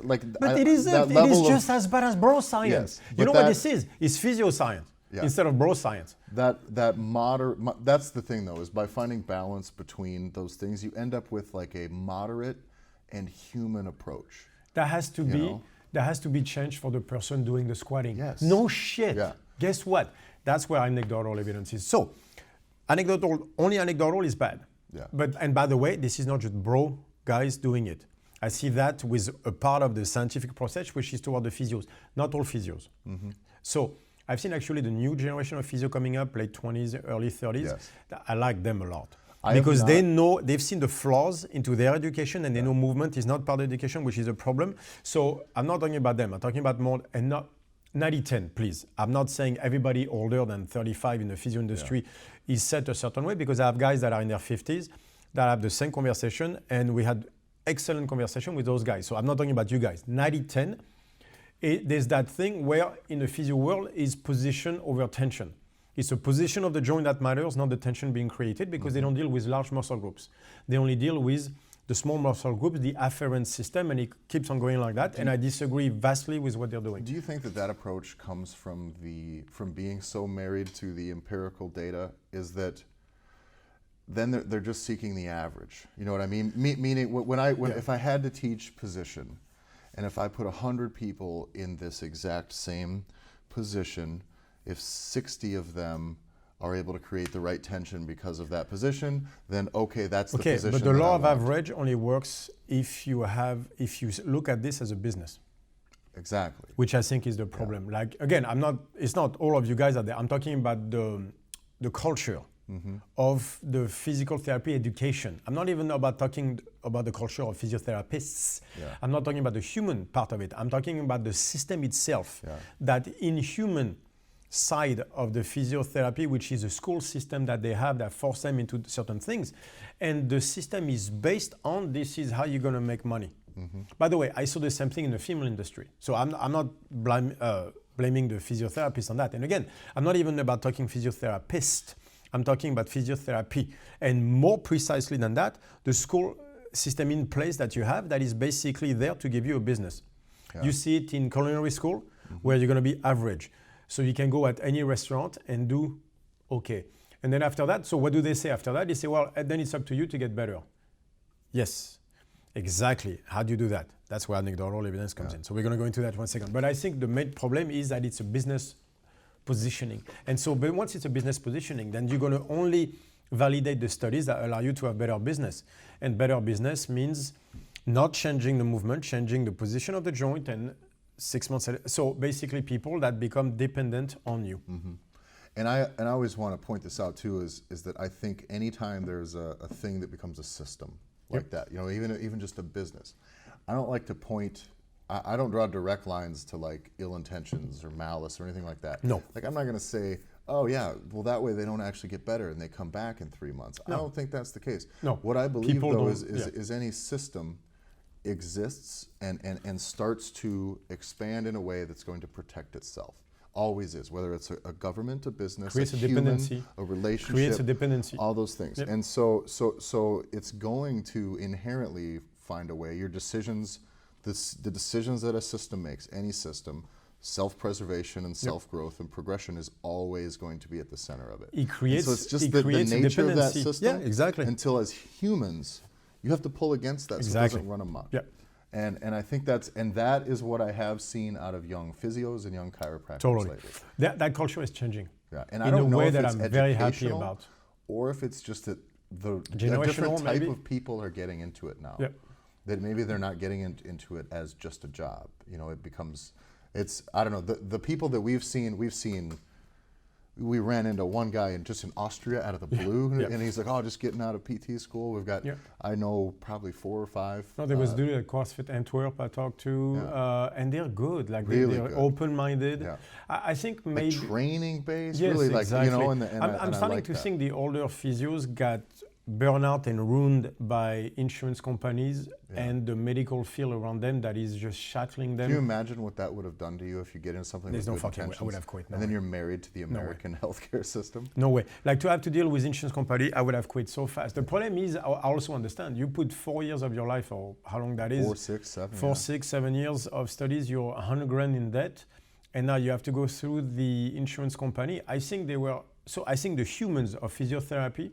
it isn't. It is just as bad as bro science. Yes, you know what this is? It's physio science instead of bro science. That's the thing though, is by finding balance between those things, you end up with like a moderate and human approach. That has to be changed for the person doing the squatting. Yes. No shit. Yeah. Guess what? That's where anecdotal evidence is. So, only anecdotal is bad. Yeah. And by the way, this is not just bro guys doing it. I see that with a part of the scientific process, which is toward the physios, not all physios. Mm-hmm. So I've seen actually the new generation of physio coming up, late 20s, early 30s. Yes. I like them a lot. Because they've seen the flaws into their education and they know movement is not part of education, which is a problem. So I'm not talking about them. I'm talking about more, and not 90-10, please. I'm not saying everybody older than 35 in the physio industry is set a certain way, because I have guys that are in their 50s that have the same conversation, and we had excellent conversation with those guys. So I'm not talking about you guys. 90-10 there's that thing where in the physio world is position over tension. It's a position of the joint that matters, not the tension being created, because they don't deal with large muscle groups. They only deal with the small muscle groups, the afferent system, and it keeps on going like that. And I disagree vastly with what they're doing. Do you think that approach comes from being so married to the empirical data? Is that then they're just seeking the average? You know what I mean? Meaning if I had to teach position, and if I put 100 people in this exact same position, if 60 of them are able to create the right tension because of that position, then okay, that's the position. Okay, but the law of average only works if you look at this as a business. Exactly. Which I think is the problem. Yeah. Like again, it's not all of you guys out there. I'm talking about the culture of the physical therapy education. I'm not even talking about the culture of physiotherapists. Yeah. I'm not talking about the human part of it. I'm talking about the system itself. Yeah. That in human side of the physiotherapy, which is a school system that they have that force them into certain things. And the system is based on this is how you're going to make money. By the way, I saw the same thing in the film industry. So I'm not blaming the physiotherapist on that. And again, I'm not even about talking physiotherapist. I'm talking about physiotherapy. And more precisely than that, the school system in place that you have that is basically there to give you a business. Yeah. You see it in culinary school where you're going to be average. So you can go at any restaurant and do okay. And then after that, so what do they say after that? They say, well, then it's up to you to get better. Yes, exactly. How do you do that? That's where anecdotal evidence comes in. So we're going to go into that one second. But I think the main problem is that it's a business positioning. And so but once it's a business positioning, then you're going to only validate the studies that allow you to have better business. And better business means not changing the movement, changing the position of the joint and 6 months. So basically people that become dependent on you. And I always want to point this out too is that I think anytime there's a thing that becomes a system like that, you know, even just a business, I don't like to point, I don't draw direct lines to like ill intentions or malice or anything like that. No. Like I'm not going to say, oh yeah, well that way they don't actually get better and they come back in 3 months. No. I don't think that's the case. No. What I believe though is any system exists and starts to expand in a way that's going to protect itself. Always is, whether it's a government, a business, creates a dependency, human, a relationship, creates a dependency, all those things. Yep. And so it's going to inherently find a way. Your decisions, the decisions that a system makes, any system, self-preservation and self-growth and progression is always going to be at the center of it. It creates, so it's just the nature of that system. Yeah, exactly. Until as humans, you have to pull against that so it doesn't run amok. Yeah. And I think that is what I have seen out of young physios and young chiropractors lately. That culture is changing. Yeah, and I don't know way if that it's I'm very happy about, or if it's just that a generational different type of people are getting into it now. Yep. That maybe they're not getting into it as just a job. You know, I don't know. The people that we've seen. We ran into one guy in Austria out of the blue, and he's like, "Oh, just getting out of PT school." We've got, I know, probably 4 or 5. No, there was a dude at CrossFit Antwerp I talked to, and they're good. Like really they're good. Open-minded. Yeah. I think maybe training based. Yes, really, exactly. You know, I'm starting to think the older physios got burnout and ruined by insurance companies and the medical field around them that is just shackling them. Can you imagine what that would have done to you if you get into something There's with no fucking way. I would have quit. And then you're married to the American healthcare system? No way. Like to have to deal with insurance company, I would have quit so fast. The problem is, I also understand, you put 4 years of your life, or how long that is. 4, 6, 7. 4, 6, 7 years of studies, you're 100 grand in debt. And now you have to go through the insurance company. I think the humans of physiotherapy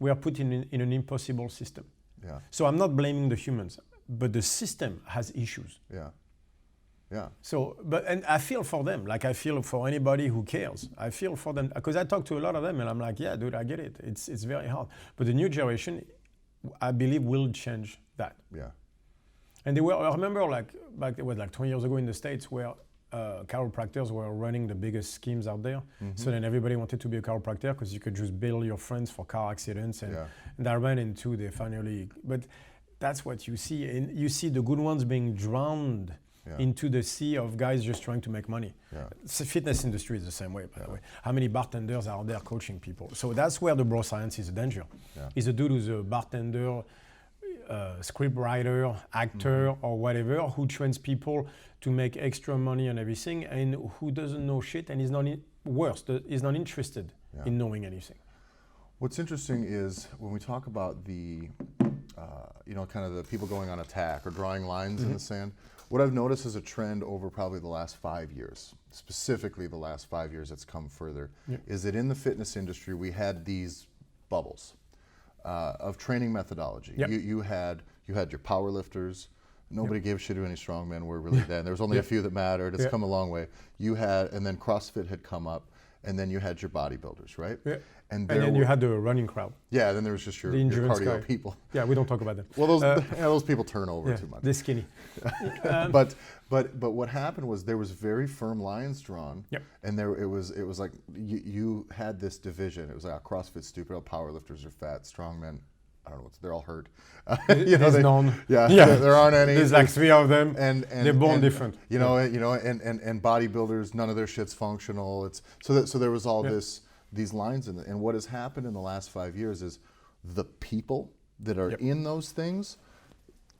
were put in an impossible system. Yeah. So I'm not blaming the humans, but the system has issues. Yeah. Yeah. So, and I feel for them. Like I feel for anybody who cares. I feel for them because I talk to a lot of them, and I'm like, yeah, dude, I get it. It's very hard. But the new generation, I believe, will change that. Yeah. And I remember back it was like 20 years ago in the States where chiropractors were running the biggest schemes out there. So then everybody wanted to be a chiropractor because you could just bill your friends for car accidents, and that ran into they finally. But that's what you see, and you see the good ones being drowned into the sea of guys just trying to make money. Yeah. The fitness industry is the same way, by the way. How many bartenders are out there coaching people? So that's where the bro science is a danger. Yeah. Is a dude who's a bartender script writer, actor, or whatever, who trains people to make extra money and everything, and who doesn't know shit and is not is not interested in knowing anything. What's interesting is when we talk about the, kind of the people going on attack or drawing lines in the sand, what I've noticed is a trend over probably the last 5 years, specifically the last 5 years that's come further, is that in the fitness industry, we had these bubbles of training methodology. You had your power lifters. Nobody gave a shit who any strongmen were really then. There was only a few that mattered. It's come a long way. And then CrossFit had come up, and then you had your bodybuilders, right? Yeah. And then you had the running crowd. Yeah, then there was just your cardio people. Yeah, we don't talk about them. Well, those people turn over too much. They're skinny. But what happened was there was very firm lines drawn, and it was like you had this division. It was like CrossFit stupid, powerlifters are fat, strongmen, I don't know, they're all hurt. There's none. There aren't any. There's like 3 of them. And they're born different. And bodybuilders, none of their shit's functional. So there was all these lines in it. And what has happened in the last 5 years is the people that are in those things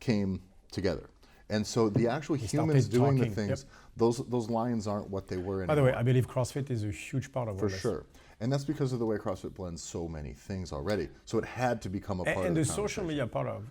came together. And so the actual humans doing the things, those lines aren't what they were anymore. By the way, I believe CrossFit is a huge part of all this. For sure. And that's because of the way CrossFit blends so many things already. So it had to become a part of the conversation. And the social media part of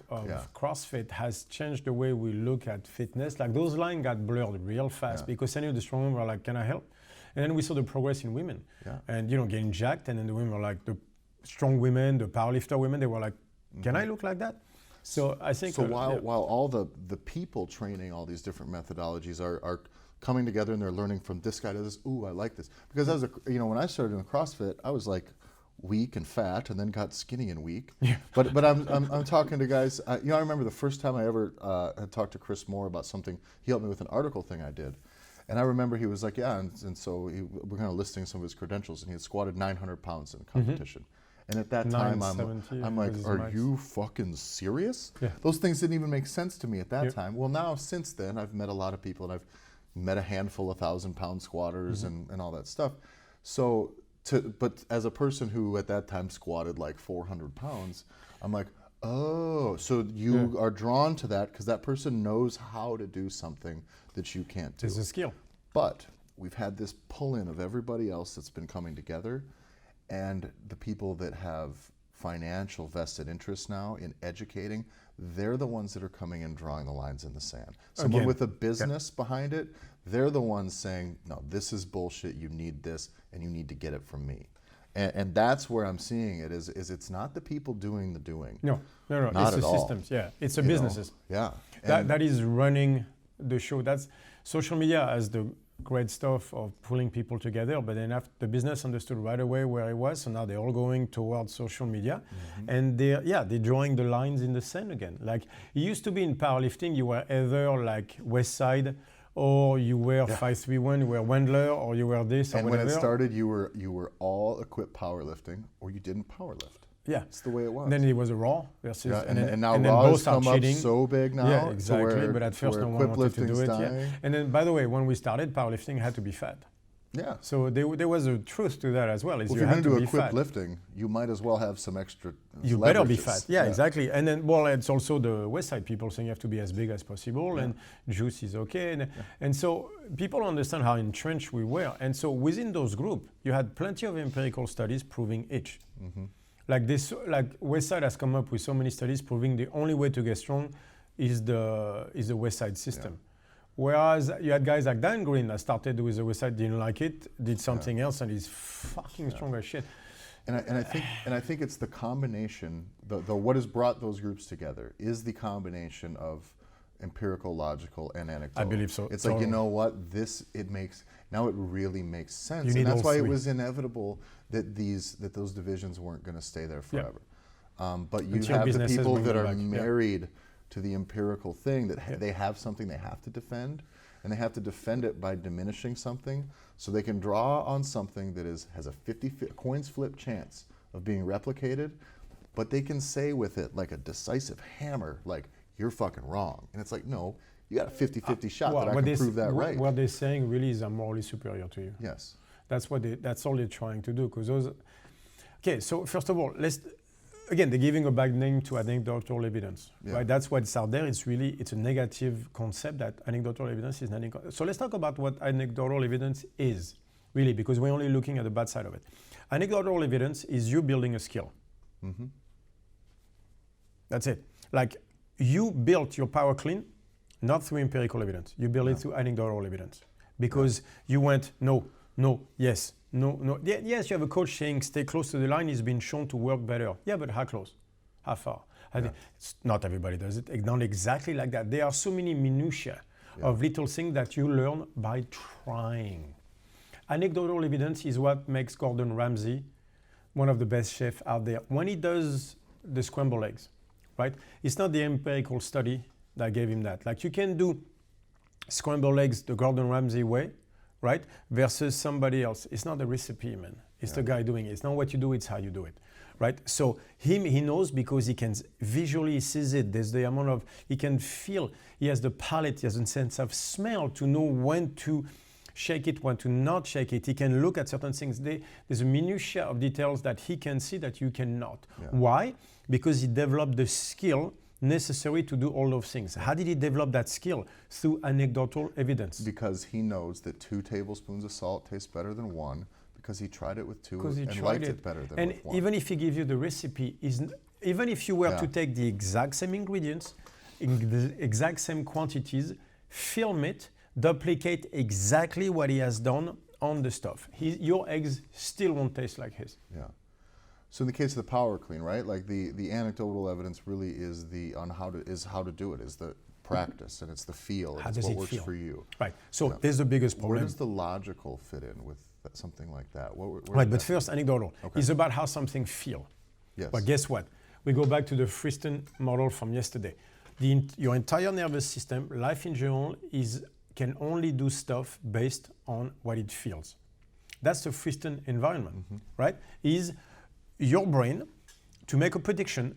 CrossFit has changed the way we look at fitness. Like those lines got blurred real fast because any of the strong women were like, can I help? And then we saw the progress in women. And getting jacked, and then the women were like, the strong women, the powerlifter women, they were like, can I look like that? So I think while all the people training all these different methodologies are coming together and they're learning from this guy to this. Ooh, I like this. Because when I started doing CrossFit, I was like weak and fat, and then got skinny and weak. But I'm talking to guys. I remember the first time I ever had talked to Chris Moore about something. He helped me with an article thing I did, and I remember he was like, and so we're kind of listing some of his credentials, and he had squatted 900 pounds in a competition. And at that time, I'm like, are you fucking serious? Those things didn't even make sense to me at that time. Well, now since then, I've met a lot of people, and I've met a handful of 1,000-pound squatters and all that stuff. So, but as a person who at that time squatted like 400 pounds, I'm like, oh, so you are drawn to that because that person knows how to do something that you can't do. It's a skill. But we've had this pull-in of everybody else that's been coming together, and the people that have financial vested interest now in educating, they're the ones that are coming and drawing the lines in the sand. Someone with a business behind it, they're the ones saying, no, this is bullshit, you need this, and you need to get it from me. And that's where I'm seeing it, is it's not the people doing the doing. No, not it's at the all. systems, it's the businesses. That is running the show. That's social media has the great stuff of pulling people together, but then after the business understood right away where it was, so now they're all going towards social media, and they're drawing the lines in the sand again. Like it used to be in powerlifting, you were either like West Side, or you were 531, you were Wendler, or you were this, or and whatever. When it started, you were all equipped powerlifting, or you didn't powerlift. Yeah, it's the way it was. And then it was a Raw versus, and now Raw has come up so big now. Yeah, exactly. But at first, no one wanted to do it. And then, by the way, when we started, powerlifting had to be fat. Yeah. So there was a truth to that as well. If you're going to do equipped lifting, you might as well have some extra. You better be fat. Yeah, exactly. And then, it's also the West Side people saying you have to be as big as possible, and juice is okay. And so people understand how entrenched we were. And so within those groups, you had plenty of empirical studies proving each. Like West Side has come up with so many studies proving the only way to get strong is the West Side system. Whereas you had guys like Dan Green that started with the West Side, didn't like it, did something else, and he's fucking strong as shit. And I think it's the combination. The what has brought those groups together is the combination of empirical, logical, and anecdotal. I believe so. It's like, you know what, now it really makes sense. And that's why it was inevitable that those divisions weren't going to stay there forever. But you have the people that are married to the empirical thing, that they have something they have to defend, and they have to defend it by diminishing something, so they can draw on something that has a 50 coins flip chance of being replicated, but they can say with it like a decisive hammer, like, you're fucking wrong. And it's like, no, you got a 50-50 shot that I can prove that right. What they're saying really is I'm morally superior to you. Yes. That's all they're trying to do. Okay, so first of all, again, they're giving a bad name to anecdotal evidence, Yeah. right? That's what's out there. It's a negative concept that anecdotal evidence is So let's talk about what anecdotal evidence is, really, because we're only looking at the bad side of it. Anecdotal evidence is you building a skill. Mm-hmm. That's it. Like, you built your power clean, not through empirical evidence. You built it through anecdotal evidence. Because you went, no, yes, no. Yes, you have a coach saying stay close to the line, it's been shown to work better. Yeah, but how close? How far? Not everybody does it. Not exactly like that. There are so many minutiae of little things that you learn by trying. Anecdotal evidence is what makes Gordon Ramsay one of the best chefs out there. When he does the scrambled eggs, right? It's not the empirical study that gave him that. Like, you can do scrambled eggs the Gordon Ramsay way, right? Versus somebody else. It's not the recipe, man. It's the guy doing it. It's not what you do, it's how you do it, right? So he knows because he can visually sees it. There's the amount of, he can feel, he has the palate, he has a sense of smell to know when to shake it, when to not shake it. He can look at certain things. There's a minutiae of details that he can see that you cannot. Yeah. Why? Because he developed the skill necessary to do all those things. How did he develop that skill? Through anecdotal evidence. Because he knows that 2 tablespoons of salt tastes better than 1, because he tried it with 2 he and tried liked it better than with 1. And even if he gives you the recipe, even if you were to take the exact same ingredients, in the exact same quantities, film it, duplicate exactly what he has done on the stuff. Your eggs still won't taste like his. Yeah. So in the case of the power clean, right? Like the anecdotal evidence really is how to do it, is the practice, and it's the feel, and it's what works for you. Right. So there's the biggest problem. Where does the logical fit in with something like that? Where right, but first, anecdotal is about how something feels. Yes. But guess what? We go back to the Friston model from yesterday. Your entire nervous system, life in general, can only do stuff based on what it feels. That's the Friston environment, right? Is your brain, to make a prediction,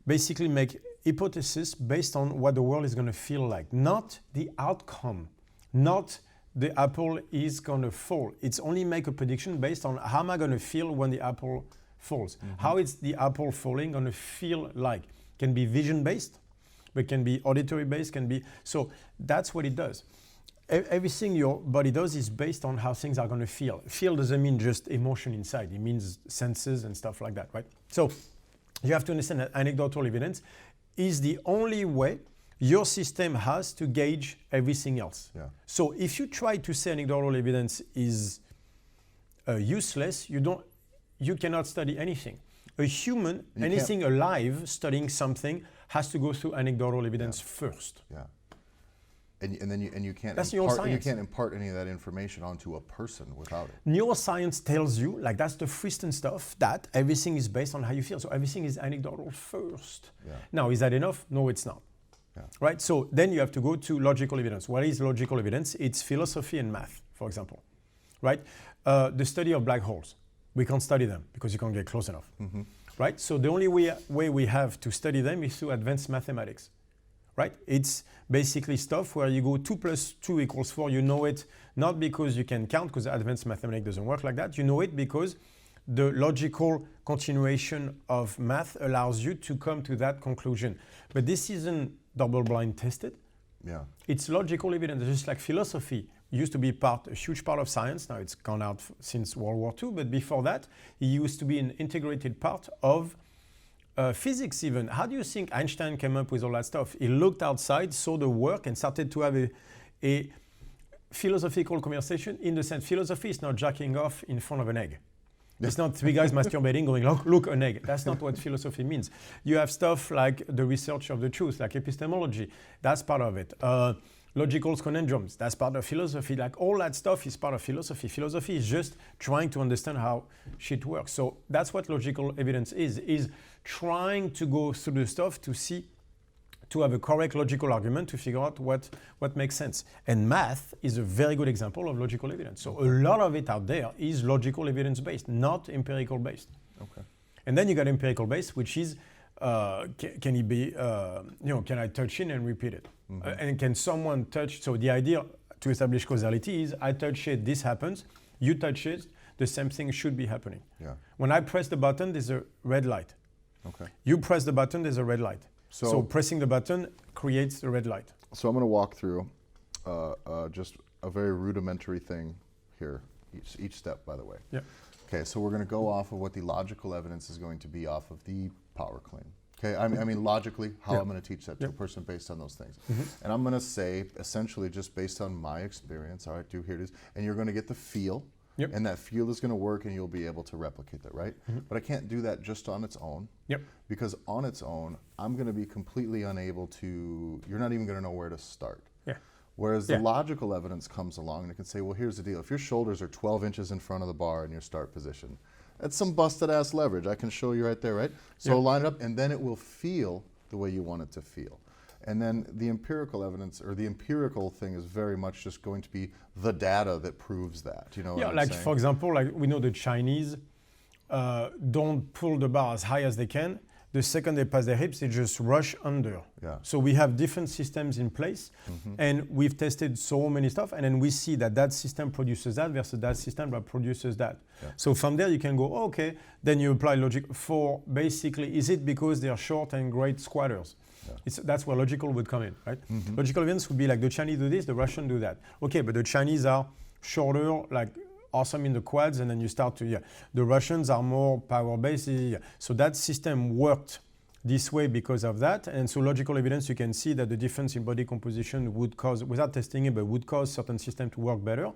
basically make hypothesis based on what the world is going to feel like, not the outcome, not the apple is going to fall. It's only make a prediction based on how am I going to feel when the apple falls. How is the apple falling going to feel like? Can be vision based, but can be auditory based, can be, so that's what it does. Everything your body does is based on how things are going to feel. Feel doesn't mean just emotion inside. It means senses and stuff like that, right? So you have to understand that anecdotal evidence is the only way your system has to gauge everything else. Yeah. So if you try to say anecdotal evidence is useless, you cannot study anything. A human, anything alive studying something has to go through anecdotal evidence first. Yeah. And then you can't impart any of that information onto a person without it. Neuroscience tells you, like that's the Friston stuff, that everything is based on how you feel. So everything is anecdotal first. Yeah. Now, is that enough? No, it's not. Yeah. Right? So then you have to go to logical evidence. What is logical evidence? It's philosophy and math, for example. Right? The study of black holes. We can't study them because you can't get close enough. Right? So the only way we have to study them is through advanced mathematics. Right? It's basically stuff where you go 2 + 2 = 4. You know it not because you can count, because advanced mathematics doesn't work like that. You know it because the logical continuation of math allows you to come to that conclusion. But this isn't double-blind tested. Yeah. It's logical evidence, just like philosophy used to be a huge part of science. Now it's gone out since World War II, but before that, it used to be an integrated part of physics even. How do you think Einstein came up with all that stuff? He looked outside, saw the work, and started to have a philosophical conversation, in the sense philosophy is not jacking off in front of an egg. It's not 3 guys masturbating going, look, an egg. That's not what philosophy means. You have stuff like the research of the truth, like epistemology. That's part of it. Logical conundrums, that's part of philosophy. Like all that stuff is part of philosophy. Philosophy is just trying to understand how shit works. So that's what logical evidence is trying to go through the stuff to have a correct logical argument to figure out what makes sense. And math is a very good example of logical evidence. So a lot of it out there is logical evidence based, not empirical based. Okay. And then you got empirical based, which is can it be, can I touch it and repeat it? And can someone touch? So the idea to establish causality is I touch it, this happens. You touch it, the same thing should be happening. Yeah. When I press the button, there's a red light. Okay. You press the button, there's a red light. So pressing the button creates the red light. So I'm going to walk through just a very rudimentary thing here, each step, by the way. Yeah. Okay, so we're going to go off of what the logical evidence is going to be off of the power clean. Okay, I mean logically, how I'm going to teach that to a person based on those things. And I'm going to say, essentially, just based on my experience, all right, here it is, and you're going to get the feel, and that feel is going to work, and you'll be able to replicate that, right? But I can't do that just on its own, because on its own, I'm going to be completely unable to, you're not even going to know where to start. Whereas the logical evidence comes along and it can say, well, here's the deal. If your shoulders are 12 inches in front of the bar in your start position, that's some busted ass leverage. I can show you right there, right? So line it up and then it will feel the way you want it to feel. And then the empirical evidence or the empirical thing is very much just going to be the data that proves that. You know what I'm saying? For example, like we know the Chinese don't pull the bar as high as they can. The second they pass their hips, they just rush under. So we have different systems in place, and we've tested so many stuff, and then we see that that system produces that versus that system that produces that. So from there you can go, okay, then you apply logic for basically, is it because they're short and great squatters? That's where logical would come in, right? Logical evidence would be like the Chinese do this, the Russians do that. Okay, but the Chinese are shorter, like awesome in the quads, and then you start to, the Russians are more power-based. So that system worked this way because of that. And so logical evidence, you can see that the difference in body composition would cause, without testing it, but would cause certain systems to work better.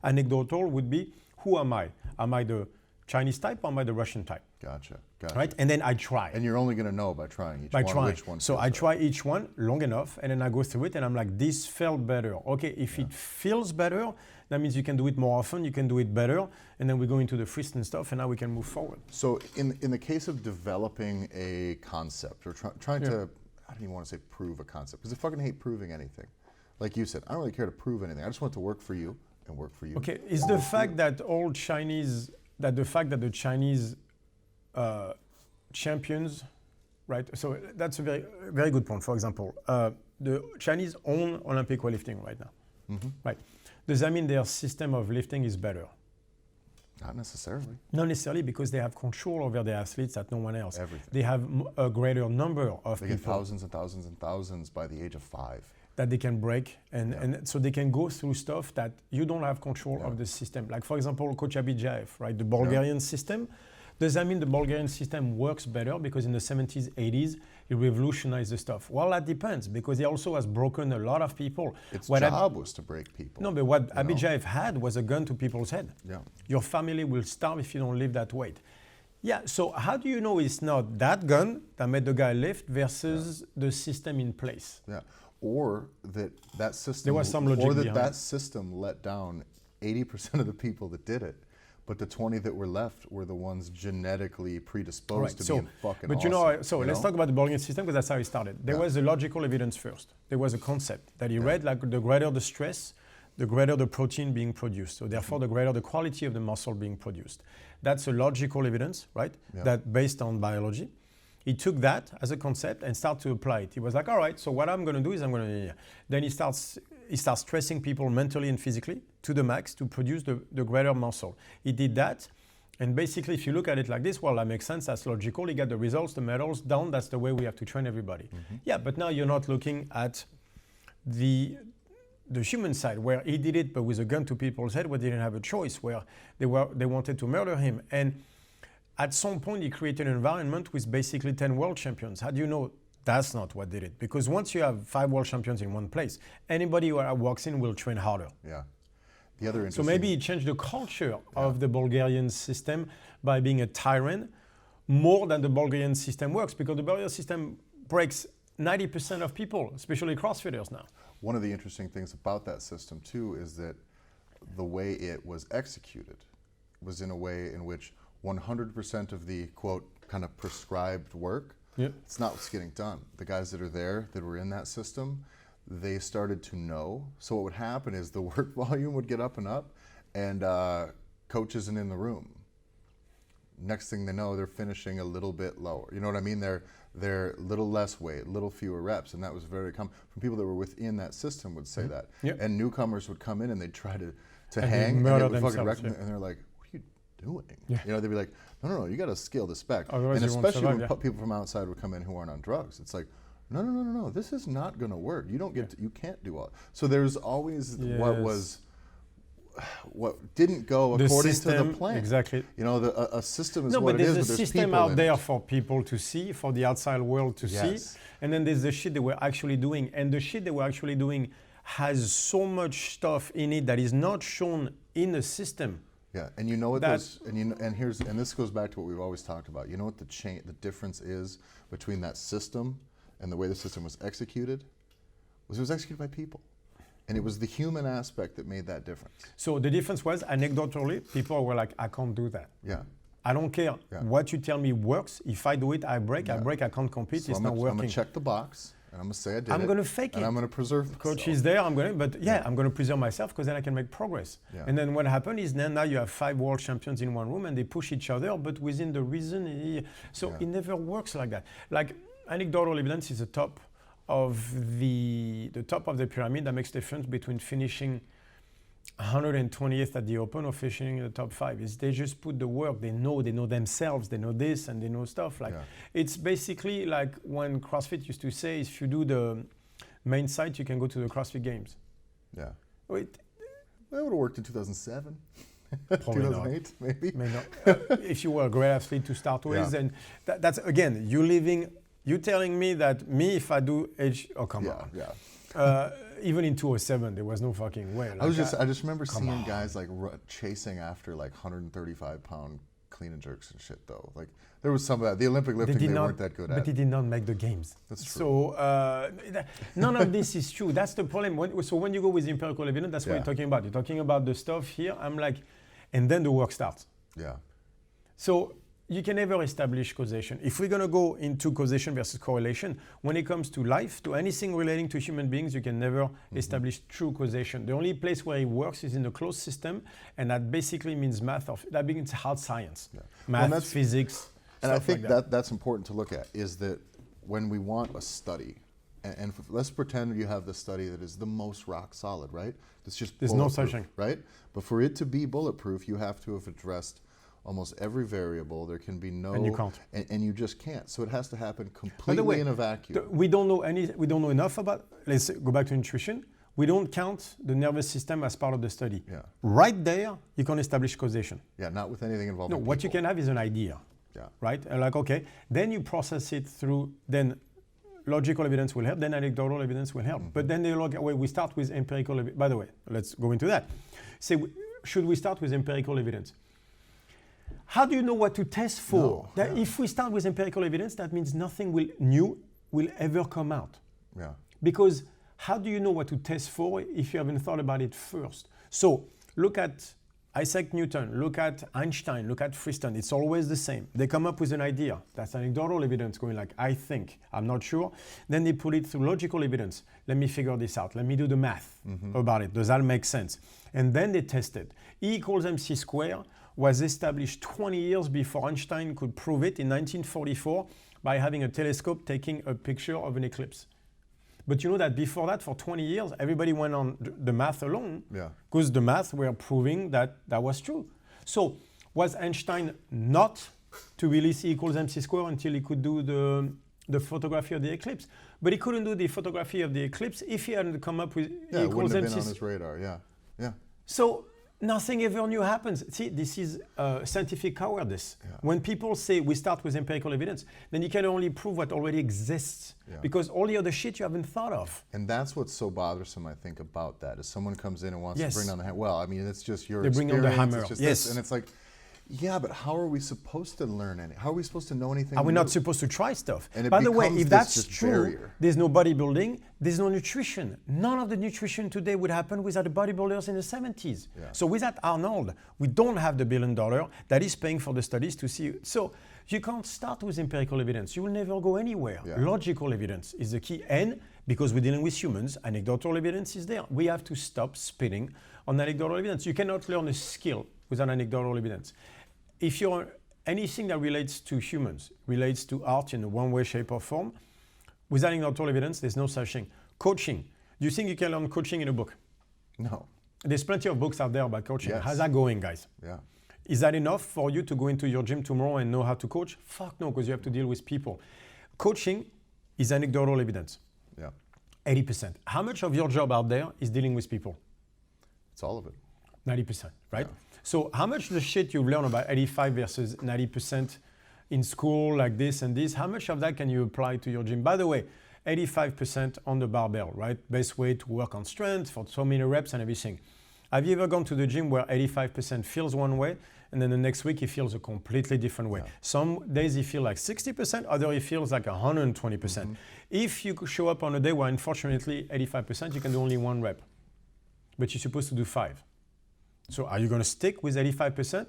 Anecdotal would be, who am I? Am I the Chinese type or am I the Russian type? Gotcha. Right? And then I try. And you're only going to know by trying each one. Which one so I try each one long enough, and then I go through it, and I'm like, this felt better. Okay, if it feels better, that means you can do it more often, you can do it better, and then we go into the freestyle stuff, and now we can move forward. So in the case of developing a concept, or trying to, I don't even want to say prove a concept, because I fucking hate proving anything. Like you said, I don't really care to prove anything. I just want it to work for you and work for you. Okay, is the fact that the Chinese champions, right? So that's a very, very good point. For example, the Chinese own Olympic weightlifting right now, right? Does that mean their system of lifting is better? Not necessarily. Not necessarily, because they have control over their athletes that no one else. Everything. They have a greater number of people. They get thousands and thousands and thousands by the age of 5. That they can break, and so they can go through stuff that you don't have control of the system. Like, for example, Coach Jagielski, right? The Bulgarian system. Does that mean the Bulgarian system works better because in the 70s, 80s, he revolutionized the stuff? Well, that depends, because he also has broken a lot of people. Its job was to break people. No, but what Jagielski had was a gun to people's head. Yeah. Your family will starve if you don't lift that weight. Yeah, so how do you know it's not that gun that made the guy lift versus the system in place? Yeah, or that system, there was some logic or behind that system let down 80% of the people that did it. But the 20 that were left were the ones genetically predisposed to being fucking but awesome. Let's talk about the Bulgarian system, because that's how it started. There was a logical evidence first. There was a concept that he read, like the greater the stress, the greater the protein being produced. So therefore, the greater the quality of the muscle being produced. That's a logical evidence, right? That based on biology. He took that as a concept and started to apply it. He was like, all right, so what I'm going to do is Then he starts stressing people mentally and physically to the max to produce the greater muscle. He did that, and basically, if you look at it like this, well, that makes sense, that's logical. He got the results, the medals down, that's the way we have to train everybody. Yeah, but now you're not looking at the human side, where he did it, but with a gun to people's head, where they didn't have a choice, where they wanted to murder him. And at some point, he created an environment with basically 10 world champions. How do you know that's not what did it? Because once you have 5 world champions in one place, anybody who walks in will train harder. Yeah. The other interesting. So maybe he changed the culture of the Bulgarian system by being a tyrant more than the Bulgarian system works, because the Bulgarian system breaks 90% of people, especially CrossFitters now. One of the interesting things about that system too is that the way it was executed was in a way in which 100% of the, quote, kind of prescribed work, it's not what's getting done. The guys that are there, that were in that system, they started to know. So what would happen is the work volume would get up, and coach isn't in the room. Next thing they know, they're finishing a little bit lower. You know what I mean? They're little less weight, little fewer reps, and that was very common. From people that were within that system would say that. And newcomers would come in and they'd try to hang, and they would fucking wreck them, and they're like, doing? Yeah. You know, they'd be like, no, you got to scale this back. Otherwise And you won't especially survive, when people from outside would come in who aren't on drugs. It's like, no, this is not going to work. You don't get, you can't do all. So there's always what didn't go according to the plan. Exactly. You know, a system is no, what but it is, there's but a there's system people out in there it. for people to see, for the outside world to see. And then there's the shit they were actually doing. And the shit they were actually doing has so much stuff in it that is not shown in the system. Yeah, and you know what those, and this goes back to what we've always talked about. You know what the difference is between that system and the way the system was executed? It was executed by people. And it was the human aspect that made that difference. So the difference was, anecdotally, people were like, I can't do that. Yeah. I don't care what you tell me works. If I do it, I break. I can't compete. So it's not working. I'm going to check the box, and I'm going to say I did I'm going to fake it. And I'm going to preserve myself. Coach is there, I'm going to preserve myself because then I can make progress. Yeah. And then what happened is now you have 5 world champions in one room and they push each other, but within the reason. It never works like that. Like anecdotal evidence is the top of the pyramid that makes the difference between finishing 120th at the Open or finishing in the top 5. Is they just put the work. They know themselves. They know this and they know stuff. Like it's basically like when CrossFit used to say, if you do the main site, you can go to the CrossFit Games. Yeah. That would have worked in 2007. Probably 2008, not. maybe. If you were a great athlete to start with, and that's again, you're telling me that if I do come on. Yeah. Even in 2007, there was no fucking way. Like I just remember seeing guys like chasing after like 135-pound clean and jerks and shit though. Like there was some of that. The Olympic lifting they weren't that good at. But they did not make the games. That's true. So none of this is true. That's the problem. When you go with empirical evidence, that's what you're talking about. You're talking about the stuff here. I'm like, and then the work starts. Yeah. So you can never establish causation. If we're going to go into causation versus correlation, when it comes to life, to anything relating to human beings, you can never establish true causation. The only place where it works is in the closed system, and that basically means that means hard science. Yeah. Math, physics, and I think like that's important to look at, is that when we want a study, and let's pretend you have the study that is the most rock solid, right? It's just there's no such thing. Right? But for it to be bulletproof, you have to have addressed almost every variable. There can be no, and you can't, and you just can't. So it has to happen completely in a vacuum. We don't know enough about. Let's go back to nutrition. We don't count the nervous system as part of the study. Yeah. Right there, you can establish causation. Yeah, not with anything involving people. What you can have is an idea. Yeah. Right. And like then you process it through. Then logical evidence will help. Then anecdotal evidence will help. But then they look. We start with empirical. By the way, let's go into that. Should we start with empirical evidence? How do you know what to test for? If we start with empirical evidence, that means nothing new will ever come out. Yeah. Because how do you know what to test for if you haven't thought about it first? So look at Isaac Newton, look at Einstein, look at Friston. It's always the same. They come up with an idea. That's anecdotal evidence going like, I think, I'm not sure. Then they put it through logical evidence. Let me figure this out. Let me do the math about it. Does that make sense? And then they test it. E equals mc squared was established 20 years before Einstein could prove it in 1944 by having a telescope taking a picture of an eclipse. But you know that before that, for 20 years, everybody went on the math alone because the math were proving that was true. So was Einstein not to release E equals mc squared until he could do the photography of the eclipse? But he couldn't do the photography of the eclipse if he hadn't come up with E equals it wouldn't have mc been on his radar, yeah. So nothing ever new happens. See, this is scientific cowardice. Yeah. When people say we start with empirical evidence, then you can only prove what already exists because all the other shit you haven't thought of. And that's what's so bothersome, I think, about that is someone comes in and wants to bring down the hammer. Well, I mean, it's just your experience. They bring down the hammer. It's just this. And it's like, yeah, but how are we supposed to learn anything? How are we supposed to know anything? Are we not supposed to try stuff? And by the way, if that's true, there's no bodybuilding, there's no nutrition. None of the nutrition today would happen without the bodybuilders in the 70s. Yeah. So without Arnold, we don't have the $1 billion that is paying for the studies to see. So you can't start with empirical evidence. You will never go anywhere. Yeah. Logical evidence is the key. And because we're dealing with humans, anecdotal evidence is there. We have to stop spinning on anecdotal evidence. You cannot learn a skill without anecdotal evidence. If you're anything that relates to humans, relates to art in one way, shape, or form, without anecdotal evidence, there's no such thing. Coaching. Do you think you can learn coaching in a book? No. There's plenty of books out there about coaching. Yes. How's that going, guys? Yeah. Is that enough for you to go into your gym tomorrow and know how to coach? Fuck no, because you have to deal with people. Coaching is anecdotal evidence. Yeah. 80%. How much of your job out there is dealing with people? It's all of it. 90%, right? Yeah. So how much the shit you've learned about 85 versus 90% in school like this and this, how much of that can you apply to your gym? By the way, 85% on the barbell, right? Best way to work on strength for so many reps and everything. Have you ever gone to the gym where 85% feels one way and then the next week he feels a completely different way? Yeah. Some days he feels like 60%, other he feels like 120%. If you show up on a day where unfortunately 85%, you can do only one rep, but you're supposed to do 5. So are you going to stick with 85%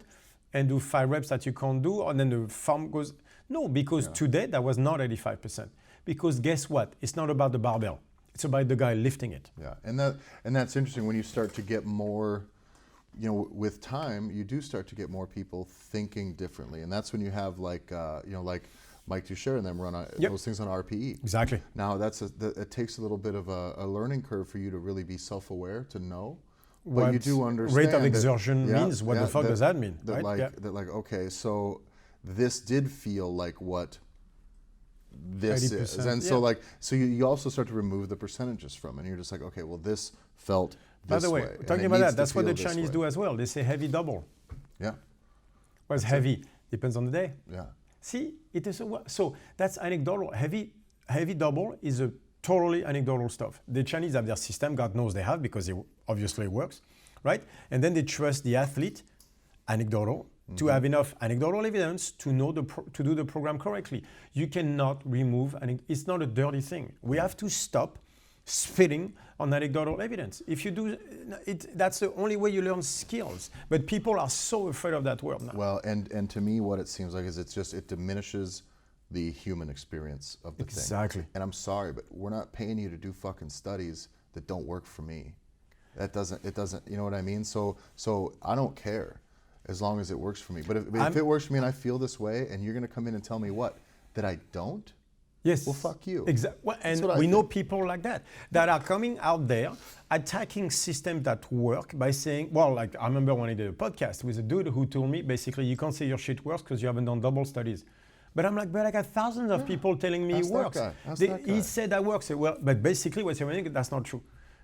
and do 5 reps that you can't do, and then the farm goes? No, because today that was not 85%. Because guess what? It's not about the barbell. It's about the guy lifting it. Yeah, and that's interesting when you start to get more, with time, you do start to get more people thinking differently, and that's when you have like Mike Duchère and them run those things on RPE. Exactly. Now it takes a little bit of a learning curve for you to really be self-aware to know. But what you do understand rate of exertion means. What the fuck does that mean? Okay, so this did feel like what this is, and so you also start to remove the percentages from it, and you're just like, okay, well, this felt this way. By the way, talking about that, that's what the Chinese do as well. They say heavy double. Yeah. What's heavy? Depends on the day. Yeah. See, it is so that's anecdotal. Heavy double is a totally anecdotal stuff. The Chinese have their system, God knows they have, because it obviously works, right? And then they trust the athlete, anecdotal, to have enough anecdotal evidence to know to do the program correctly. You cannot remove, it's not a dirty thing. We have to stop spitting on anecdotal evidence. If you do it, that's the only way you learn skills. But people are so afraid of that word now. Well, and to me, what it seems like is it diminishes the human experience of the thing. Exactly. And I'm sorry, but we're not paying you to do fucking studies that don't work for me. It doesn't, you know what I mean? So I don't care as long as it works for me. But if it works for me and I feel this way, and you're going to come in and tell me what? That I don't? Yes. Well, fuck you. Exactly. Well, and we know people like that are coming out there attacking systems that work by saying, well, like I remember when I did a podcast with a dude who told me, basically, you can't say your shit works because you haven't done double studies. But I'm like, but I got thousands of people telling me it works. He said that works. Well, but basically what you're saying, that's not true,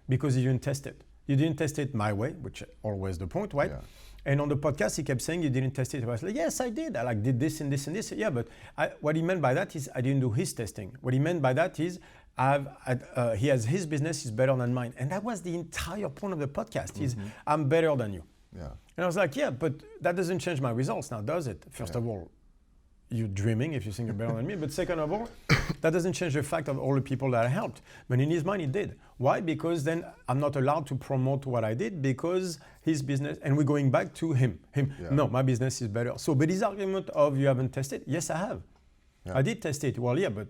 because you didn't test it. You didn't test it my way, which is always the point, right? Yeah. And on the podcast, he kept saying you didn't test it. I was like, yes, I did. I did this and this and this. Yeah, but what he meant by that is I didn't do his testing. What he meant by that is he has his business is better than mine. And that was the entire point of the podcast is I'm better than you. Yeah. And I was like, yeah, but that doesn't change my results now, does it? First of all, you're dreaming if you think you're better than me. But second of all, that doesn't change the fact of all the people that I helped. But in his mind, it did. Why? Because then I'm not allowed to promote what I did because his business, and we're going back to him. No, my business is better. So, but his argument of you haven't tested, yes, I have. Yeah. I did test it. Well, yeah, but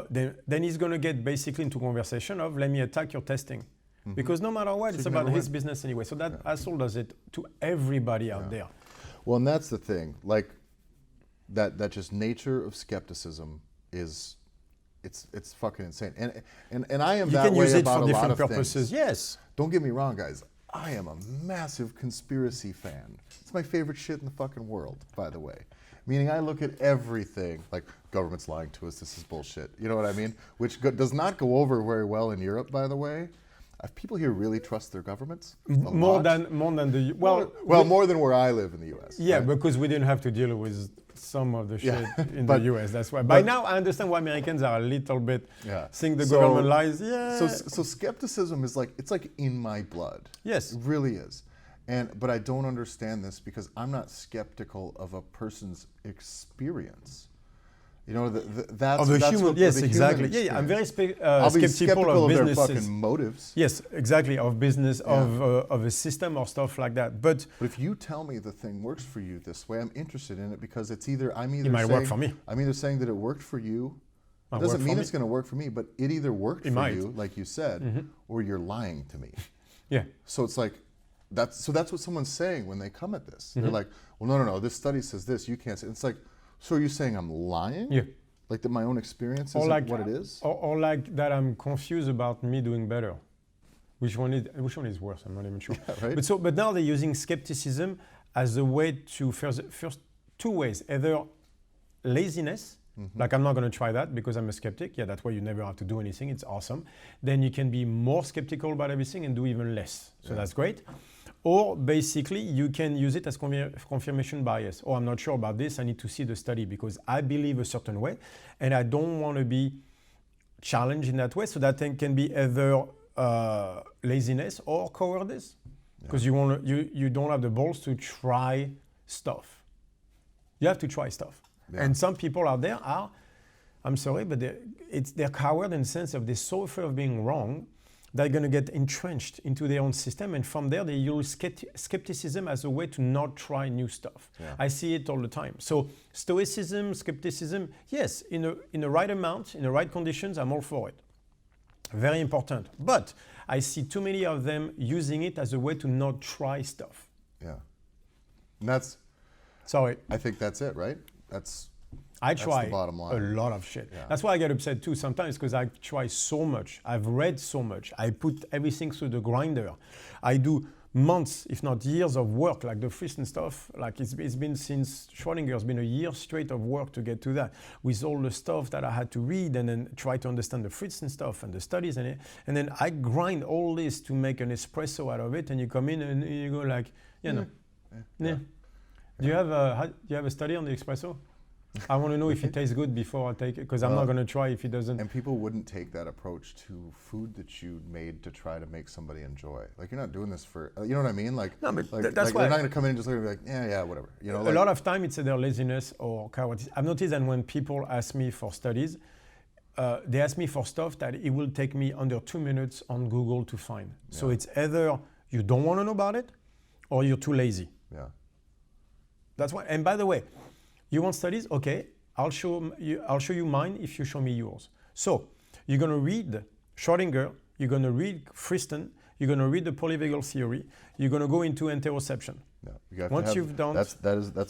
then he's going to get basically into conversation of let me attack your testing. Because no matter what, it's about his business anyway. So that asshole does it to everybody out there. Well, and that's the thing. Like, that just nature of skepticism is it's fucking insane. And I am that way about a lot of purposes. things. Yes. Don't get me wrong, guys. I am a massive conspiracy fan. It's my favorite shit in the fucking world, by the way. Meaning I look at everything like government's lying to us, this is bullshit. You know what I mean? Which does not go over very well in Europe, by the way. People here really trust their governments more than the more than where I live in the U.S. Yeah, right? Because we didn't have to deal with some of the shit in the U.S. That's why. By now, I understand why Americans are a little bit think the government lies. Yeah. So skepticism is it's like in my blood. Yes, it really is. But I don't understand this because I'm not skeptical of a person's experience. You know, that's human. Yes, exactly. Yeah, I'm very skeptical of businesses. Their fucking motives. Yes, exactly. Of business, of a system or stuff like that. But if you tell me the thing works for you this way, I'm interested in it because it might work for me. I'm either saying that it worked for you. It doesn't mean it's going to work for me, but it either worked for you, like you said, or you're lying to me. Yeah. So it's like that's what someone's saying when they come at this. They're like, well, no. This study says this. You can't say. It's like. So are you saying I'm lying? Yeah. Like that my own experience isn't what it is? Or like that I'm confused about me doing better. Which one is worse? I'm not even sure. Yeah, right? But now they're using skepticism as a way to first two ways, either laziness, like I'm not going to try that because I'm a skeptic. Yeah, that way you never have to do anything. It's awesome. Then you can be more skeptical about everything and do even less. So that's great. Or basically you can use it as confirmation bias. Oh, I'm not sure about this. I need to see the study because I believe a certain way and I don't want to be challenged in that way. So that thing can be either laziness or cowardice because you don't have the balls to try stuff. You have to try stuff. Yeah. And some people out there are, I'm sorry, but they're coward in the sense of they're so afraid of being wrong, they're going to get entrenched into their own system. And from there, they use skepticism as a way to not try new stuff. Yeah. I see it all the time. So stoicism, skepticism, yes, in the right amount, in the right conditions, I'm all for it. Very important. But I see too many of them using it as a way to not try stuff. Yeah. And that's, sorry. I think that's it, right? I try the bottom line. A lot of shit. Yeah. That's why I get upset too sometimes because I try so much. I've read so much. I put everything through the grinder. I do months, if not years of work, like the Friston stuff. Like it's been since Schrödinger, it's been a year straight of work to get to that with all the stuff that I had to read and then try to understand the Friston stuff and the studies and then I grind all this to make an espresso out of it and you come in and you go like, yeah. Do you have a study on the espresso? I want to know if it tastes good before I take it because I'm not going to try if it doesn't. And people wouldn't take that approach to food that you made to try to make somebody enjoy. Like you're not doing this for, you know what I mean? Like, no, but like, that's like why they're not going to come in and just look like, yeah, whatever. You know, a lot of time it's either laziness or cowardice. I've noticed that when people ask me for studies, they ask me for stuff that it will take me under 2 minutes on Google to find. Yeah. So it's either you don't want to know about it or you're too lazy. Yeah. That's why. And by the way, you want studies? Okay, I'll show you mine if you show me yours. So you're going to read Schrödinger, you're going to read Friston, you're going to read the polyvagal theory, you're going to go into interoception. Yeah, once you've done that's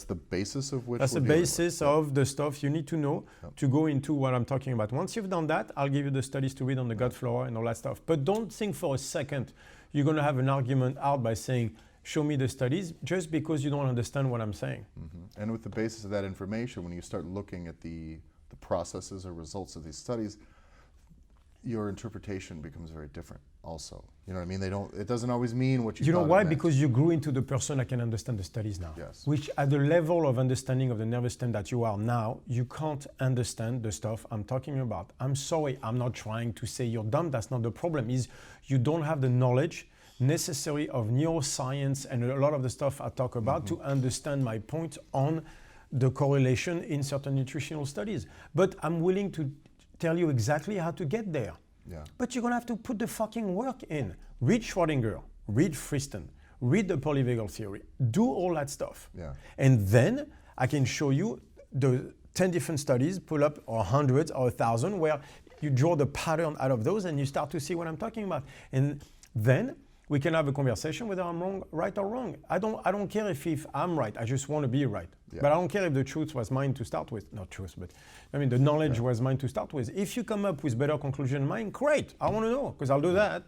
the basis of which that's the basis of the stuff you need to know to go into what I'm talking about. Once you've done that, I'll give you the studies to read on the gut flora and all that stuff. But don't think for a second you're going to have an argument out by saying, show me the studies, just because you don't understand what I'm saying. Mm-hmm. And with the basis of that information, when you start looking at the processes or results of these studies, your interpretation becomes very different also. You know what I mean? It doesn't always mean what you know why? Because you grew into the person that can understand the studies now. Yes. Which at the level of understanding of the nervous system that you are now, you can't understand the stuff I'm talking about. I'm sorry, I'm not trying to say you're dumb, that's not the problem. Is you don't have the knowledge necessary of neuroscience and a lot of the stuff I talk about to understand my point on the correlation in certain nutritional studies. But I'm willing to tell you exactly how to get there. Yeah. But you're going to have to put the fucking work in. Read Schrödinger, read Friston, read the polyvagal theory, do all that stuff. Yeah. And then I can show you the 10 different studies, pull up or hundreds or 1,000 where you draw the pattern out of those and you start to see what I'm talking about. And then we can have a conversation whether I'm wrong, right or wrong. I don't care if I'm right. I just want to be right. Yeah. But I don't care if the truth was mine to start with. Not truth, but I mean the knowledge was mine to start with. If you come up with better conclusion than mine, great. I want to know because I'll do that.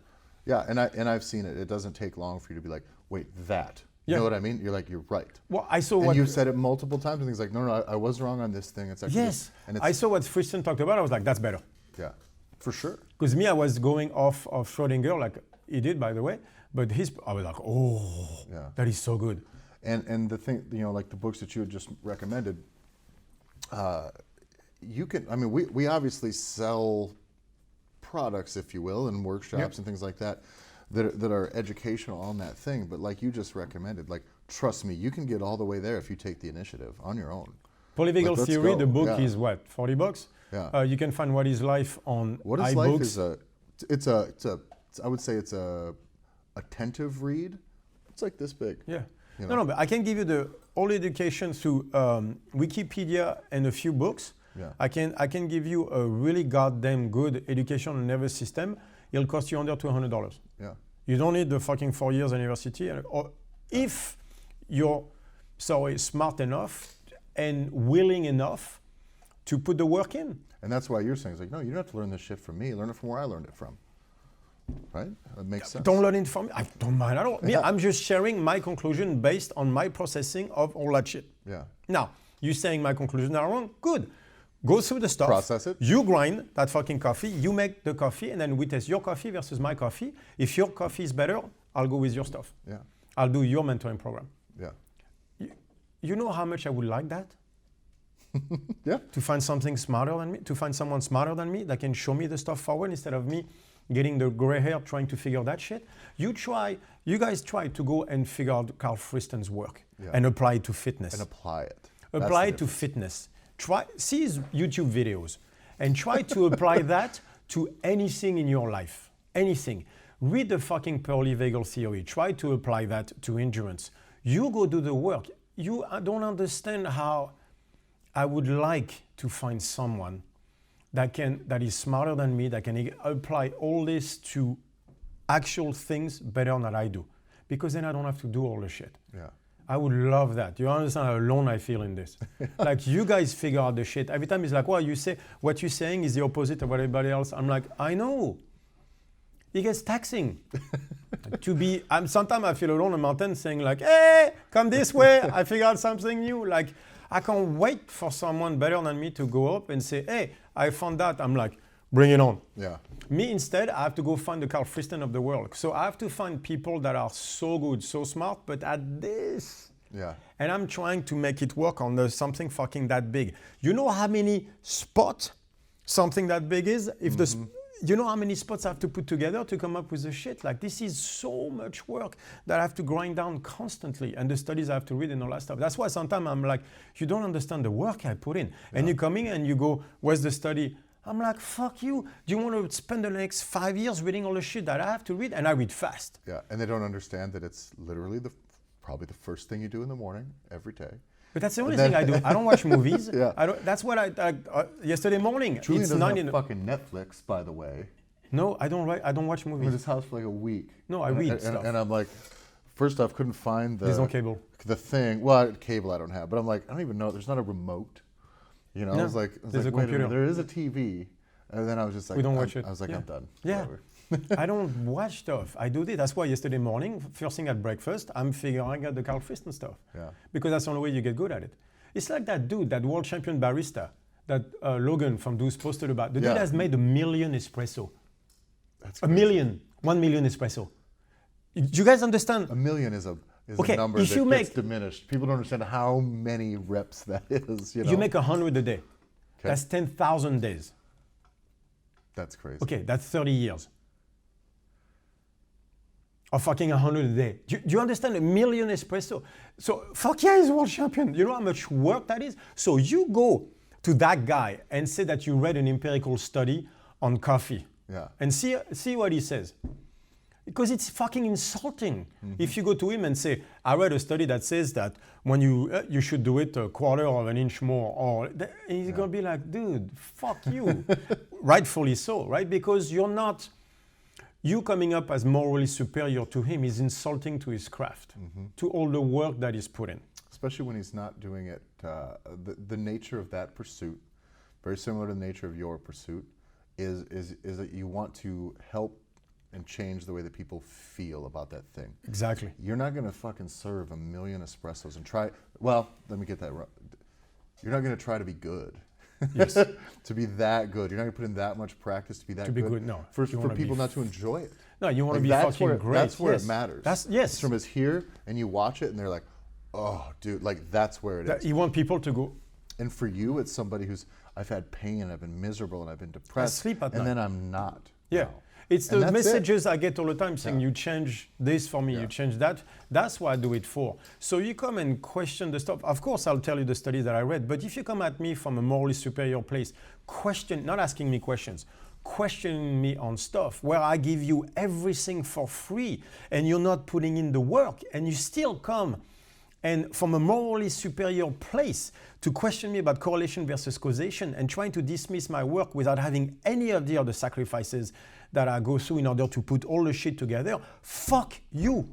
Yeah, and I've seen it. It doesn't take long for you to be like, wait, that. You know what I mean? You're like, you're right. Well, I saw and you've said it multiple times and things like, no, I was wrong on this thing. It's actually yes. And I saw what Friston talked about. I was like, that's better. Yeah, for sure. Because me, I was going off of Schrödinger, like he did, by the way. But I was like, that is so good. And the thing, like the books that you had just recommended, we obviously sell products, if you will, and workshops and things like that are educational on that thing. But like you just recommended, like, trust me, you can get all the way there if you take the initiative on your own. Polyvagal Theory, the book is what, $40? Yeah. You can find What is Life on What is iBooks. Life I would say it's a attentive read. It's like this big. Yeah. No, but I can give you all education through Wikipedia and a few books. Yeah. I can give you a really goddamn good education on the nervous system. It'll cost you under $200. Yeah. You don't need the fucking 4 years university. Or if you're smart enough and willing enough to put the work in. And that's why you're saying, it's like, no, you don't have to learn this shit from me. Learn it from where I learned it from. Right? It makes sense. Don't learn it from me. I don't mind at all. Me, I'm just sharing my conclusion based on my processing of all that shit. Yeah. Now, you saying my conclusions are wrong? Good. Go through the stuff. Process it. You grind that fucking coffee. You make the coffee, and then we test your coffee versus my coffee. If your coffee is better, I'll go with your stuff. Yeah. I'll do your mentoring program. Yeah. You know how much I would like that? Yeah. To find something smarter than me, to find someone smarter than me that can show me the stuff forward instead of me getting the gray hair trying to figure that shit. You guys try to go and figure out Carl Fristen's work and apply it to fitness. And apply it. Apply it to fitness. See his YouTube videos and try to apply that to anything in your life. Anything. Read the fucking polyvagal theory. Try to apply that to endurance. You go do the work. I don't understand how I would like to find someone that is smarter than me, that can apply all this to actual things better than I do. Because then I don't have to do all the shit. Yeah. I would love that. You understand how alone I feel in this. Like, you guys figure out the shit. Every time it's like, well, you say what you're saying is the opposite of what everybody else. I'm like, I know. It gets taxing. Sometimes I feel alone on a mountain saying like, hey, come this way. I figure out something new. Like, I can't wait for someone better than me to go up and say, hey, I found that. I'm like, bring it on. Yeah. Me, instead, I have to go find the Carl Fristen of the world. So I have to find people that are so good, so smart, but at this. Yeah. And I'm trying to make it work on something fucking that big. You know how many spots something that big is? You know how many spots I have to put together to come up with the shit? Like, this is so much work that I have to grind down constantly, and the studies I have to read and all that stuff. That's why sometimes I'm like, you don't understand the work I put in. Yeah. And you come in and you go, where's the study? I'm like, fuck you. Do you want to spend the next 5 years reading all the shit that I have to read? And I read fast. Yeah, and they don't understand that it's literally probably the first thing you do in the morning every day. But that's the only thing I do. I don't watch movies. Yeah. That's what yesterday morning. Julian it's doesn't have fucking Netflix, by the way. No, I don't watch movies. I'm in his house for like a week. No, I read stuff. And I'm like, first off, couldn't find There's no cable. The thing. Well, cable I don't have, but I'm like, I don't even know. There's not a remote. You know, no, I was like, there's a computer. There is a TV. And then I was just like, we don't watch it. I was like, I'm done. Yeah. I don't watch stuff. I do this. That's why yesterday morning, first thing at breakfast, I'm figuring out the Carl Fristen stuff. Yeah. Because that's the only way you get good at it. It's like that dude, that world champion barista, that Logan from Do's posted about. The dude has made 1 million espresso. That's crazy. 1 million espresso. Do you guys understand? 1 million is a number that gets diminished. People don't understand how many reps that is. You know? You make 100 a day. Okay. That's 10,000 days. That's crazy. Okay, that's 30 years. Or fucking 100 a day. Do you understand? 1 million espresso. So fuck yeah, he's world champion. You know how much work that is? So you go to that guy and say that you read an empirical study on coffee. Yeah. And see what he says. Because it's fucking insulting. If you go to him and say, I read a study that says that when you should do it a quarter of an inch more, and he's gonna be like, dude, fuck you. Rightfully so, right? Because you coming up as morally superior to him is insulting to his craft, to all the work that he's put in. Especially when he's not doing it. The nature of that pursuit, very similar to the nature of your pursuit, is that you want to help and change the way that people feel about that thing. Exactly. You're not going to fucking serve 1 million espressos and try, well, let me get that right. You're not going to try to be good. Yes. To be that good. You're not going to put in that much practice to be that good. To be good, no. For people not to enjoy it. No, you want to be fucking great. That's where it matters. Yes. It's from his here, and you watch it, and they're like, oh, dude, like that's where it is. You want people to go. And for you, it's somebody who's, I've had pain, I've been miserable, and I've been depressed. I sleep at night. And then I'm not. Yeah. Now. It's the messages I get all the time saying, you change this for me, you change that. That's what I do it for. So you come and question the stuff. Of course, I'll tell you the studies that I read, but if you come at me from a morally superior place, not asking me questions, questioning me on stuff where I give you everything for free and you're not putting in the work and you still come and from a morally superior place to question me about correlation versus causation and trying to dismiss my work without having any idea of the sacrifices that I go through in order to put all the shit together, fuck you.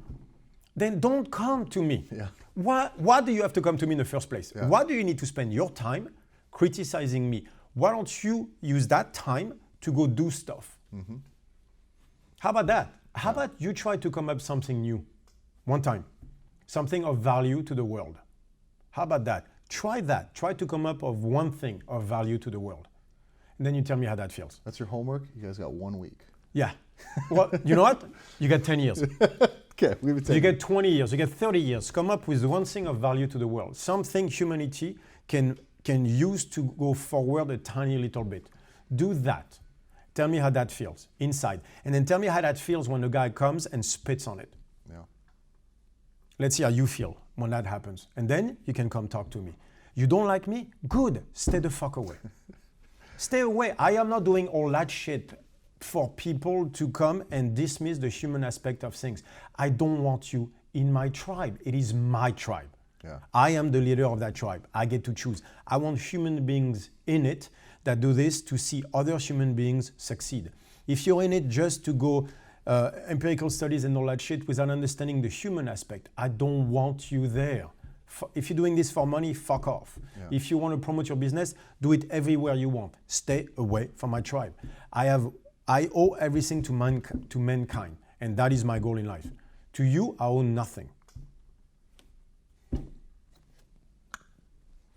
Then don't come to me. Yeah. Why do you have to come to me in the first place? Yeah. Why do you need to spend your time criticizing me? Why don't you use that time to go do stuff? How about that? How about you try to come up with something new one time? Something of value to the world. How about that? Try that. Try to come up with one thing of value to the world. And then you tell me how that feels. That's your homework? You guys got 1 week. Yeah. Well, you know what? You get 10 years. Okay, we would take You get 20 years. You get 30 years. Come up with one thing of value to the world. Something humanity can use to go forward a tiny little bit. Do that. Tell me how that feels inside. And then tell me how that feels when the guy comes and spits on it. Yeah. Let's see how you feel when that happens. And then you can come talk to me. You don't like me? Good. Stay the fuck away. Stay away. I am not doing all that shit for people to come and dismiss the human aspect of things. I don't want you in my tribe. It is my tribe. Yeah. I am the leader of that tribe. I get to choose. I want human beings in it that do this to see other human beings succeed. If you're in it just to go empirical studies and all that shit without understanding the human aspect, I don't want you there. If you're doing this for money, fuck off. Yeah. If you want to promote your business, do it everywhere you want. Stay away from my tribe. I owe everything to mankind, and that is my goal in life. To you, I owe nothing.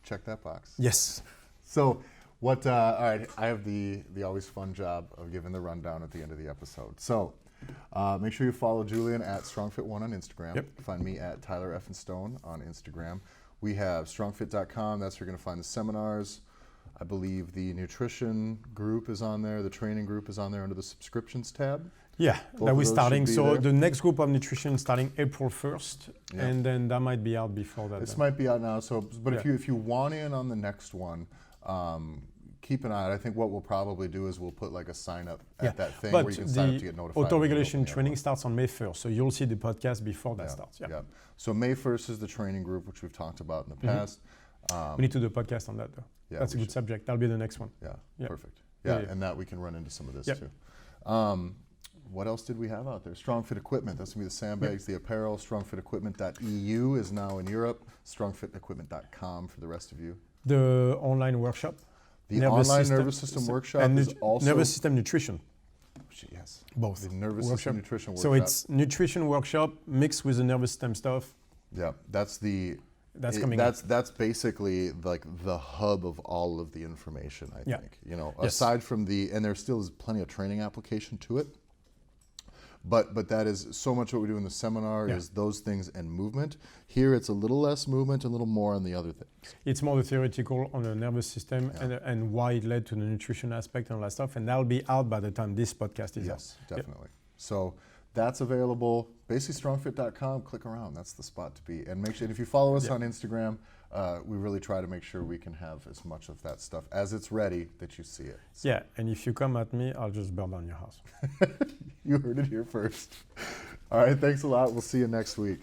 Check that box. Yes. So all right, I have the always fun job of giving the rundown at the end of the episode. So make sure you follow Julian at StrongFit1 on Instagram. Yep. Find me at Tyler F. Stone on Instagram. We have strongfit.com. That's where you're going to find the seminars. I believe the nutrition group is on there. The training group is on there under the subscriptions tab. Yeah, Both that of we're those starting. should be So there. the next group of nutrition starting April 1st, Yeah. and then that might be out before that. This then. might be out now. So, but Yeah. if you want in on the next one, keep an eye out. I think what we'll probably do is we'll put like a sign up at that thing but where you can sign up to the get notified. auto-regulation when we open the training starts on May 1st, so you'll see the podcast before that Yeah, starts. Yeah. yeah. So May 1st is the training group, which we've talked about in the past. We need to do a podcast on that though. Yeah, That's a we good subject. That'll be the next one. Yeah, Yeah. perfect. Yeah, Yeah, yeah. and that we can run into some of this Yep. too. What else did we have out there? StrongFit equipment. That's gonna be the sandbags, the apparel. StrongFitEquipment.eu is now in Europe. StrongFitEquipment.com for the rest of you. The online workshop. The Nervous online system- nervous system workshop and is also nervous system nutrition. Yes, Both. the nervous Workshop. system nutrition workshop. So it's nutrition workshop mixed with the nervous system stuff. Yeah, that's coming up. That's basically like the hub of all of the information. I Yeah. think you know. Yes. Aside from and there still is plenty of training application to it. But that is so much what we do in the seminar Yeah. is those things and movement. Here it's a little less movement, a little more on the other things. It's more the theoretical on the nervous system and why it led to the nutrition aspect and all that stuff. And that'll be out by the time this podcast is out. Yes, definitely. So that's available. Basically, strongfit.com. Click around. That's the spot to be. And make sure if you follow us on Instagram, we really try to make sure we can have as much of that stuff as it's ready that you see it. So Yeah, and if you come at me, I'll just burn down your house. you heard it here first. All right. Thanks a lot. We'll see you next week.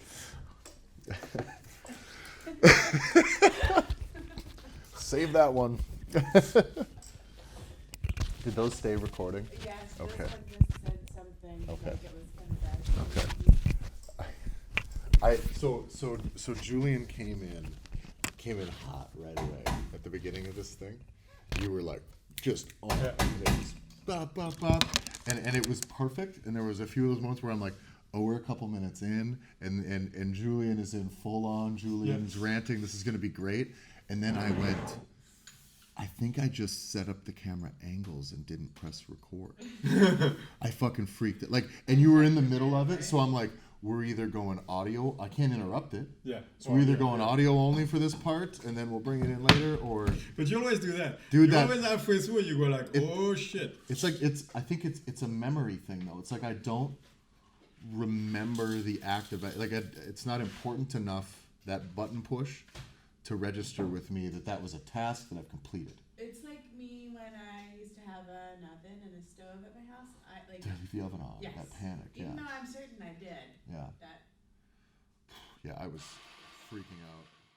Save that one. Did those stay recording? Yes, Okay. this one just said something Okay. like it was kind of bad. Okay. So Julian came in hot right away at the beginning of this thing. You were like just on it. And it was bop, bop, bop. And it was perfect. And there was a few of those moments where I'm like, oh, we're a couple minutes in and Julian is in full on. Julian's ranting. This is gonna be great. And then I went, I think I just set up the camera angles and didn't press record. I fucking freaked it. Like, and you were in the middle of it, so I'm like, we're either going audio. I can't interrupt it. Yeah. So we're either going audio only for this part, and then we'll bring it in later, or But you always do that. Dude, that- always halfway through, you go like, oh shit. it's like I think it's a memory thing though. It's like I don't remember the act of it. Like it's not important enough that button push to register with me that was a task that I've completed. It's like me when I used to have an oven and a stove at my house. I like If you have an on, yes. that panic, yeah, Even though I'm certain I did. yeah, That yeah. I was freaking out.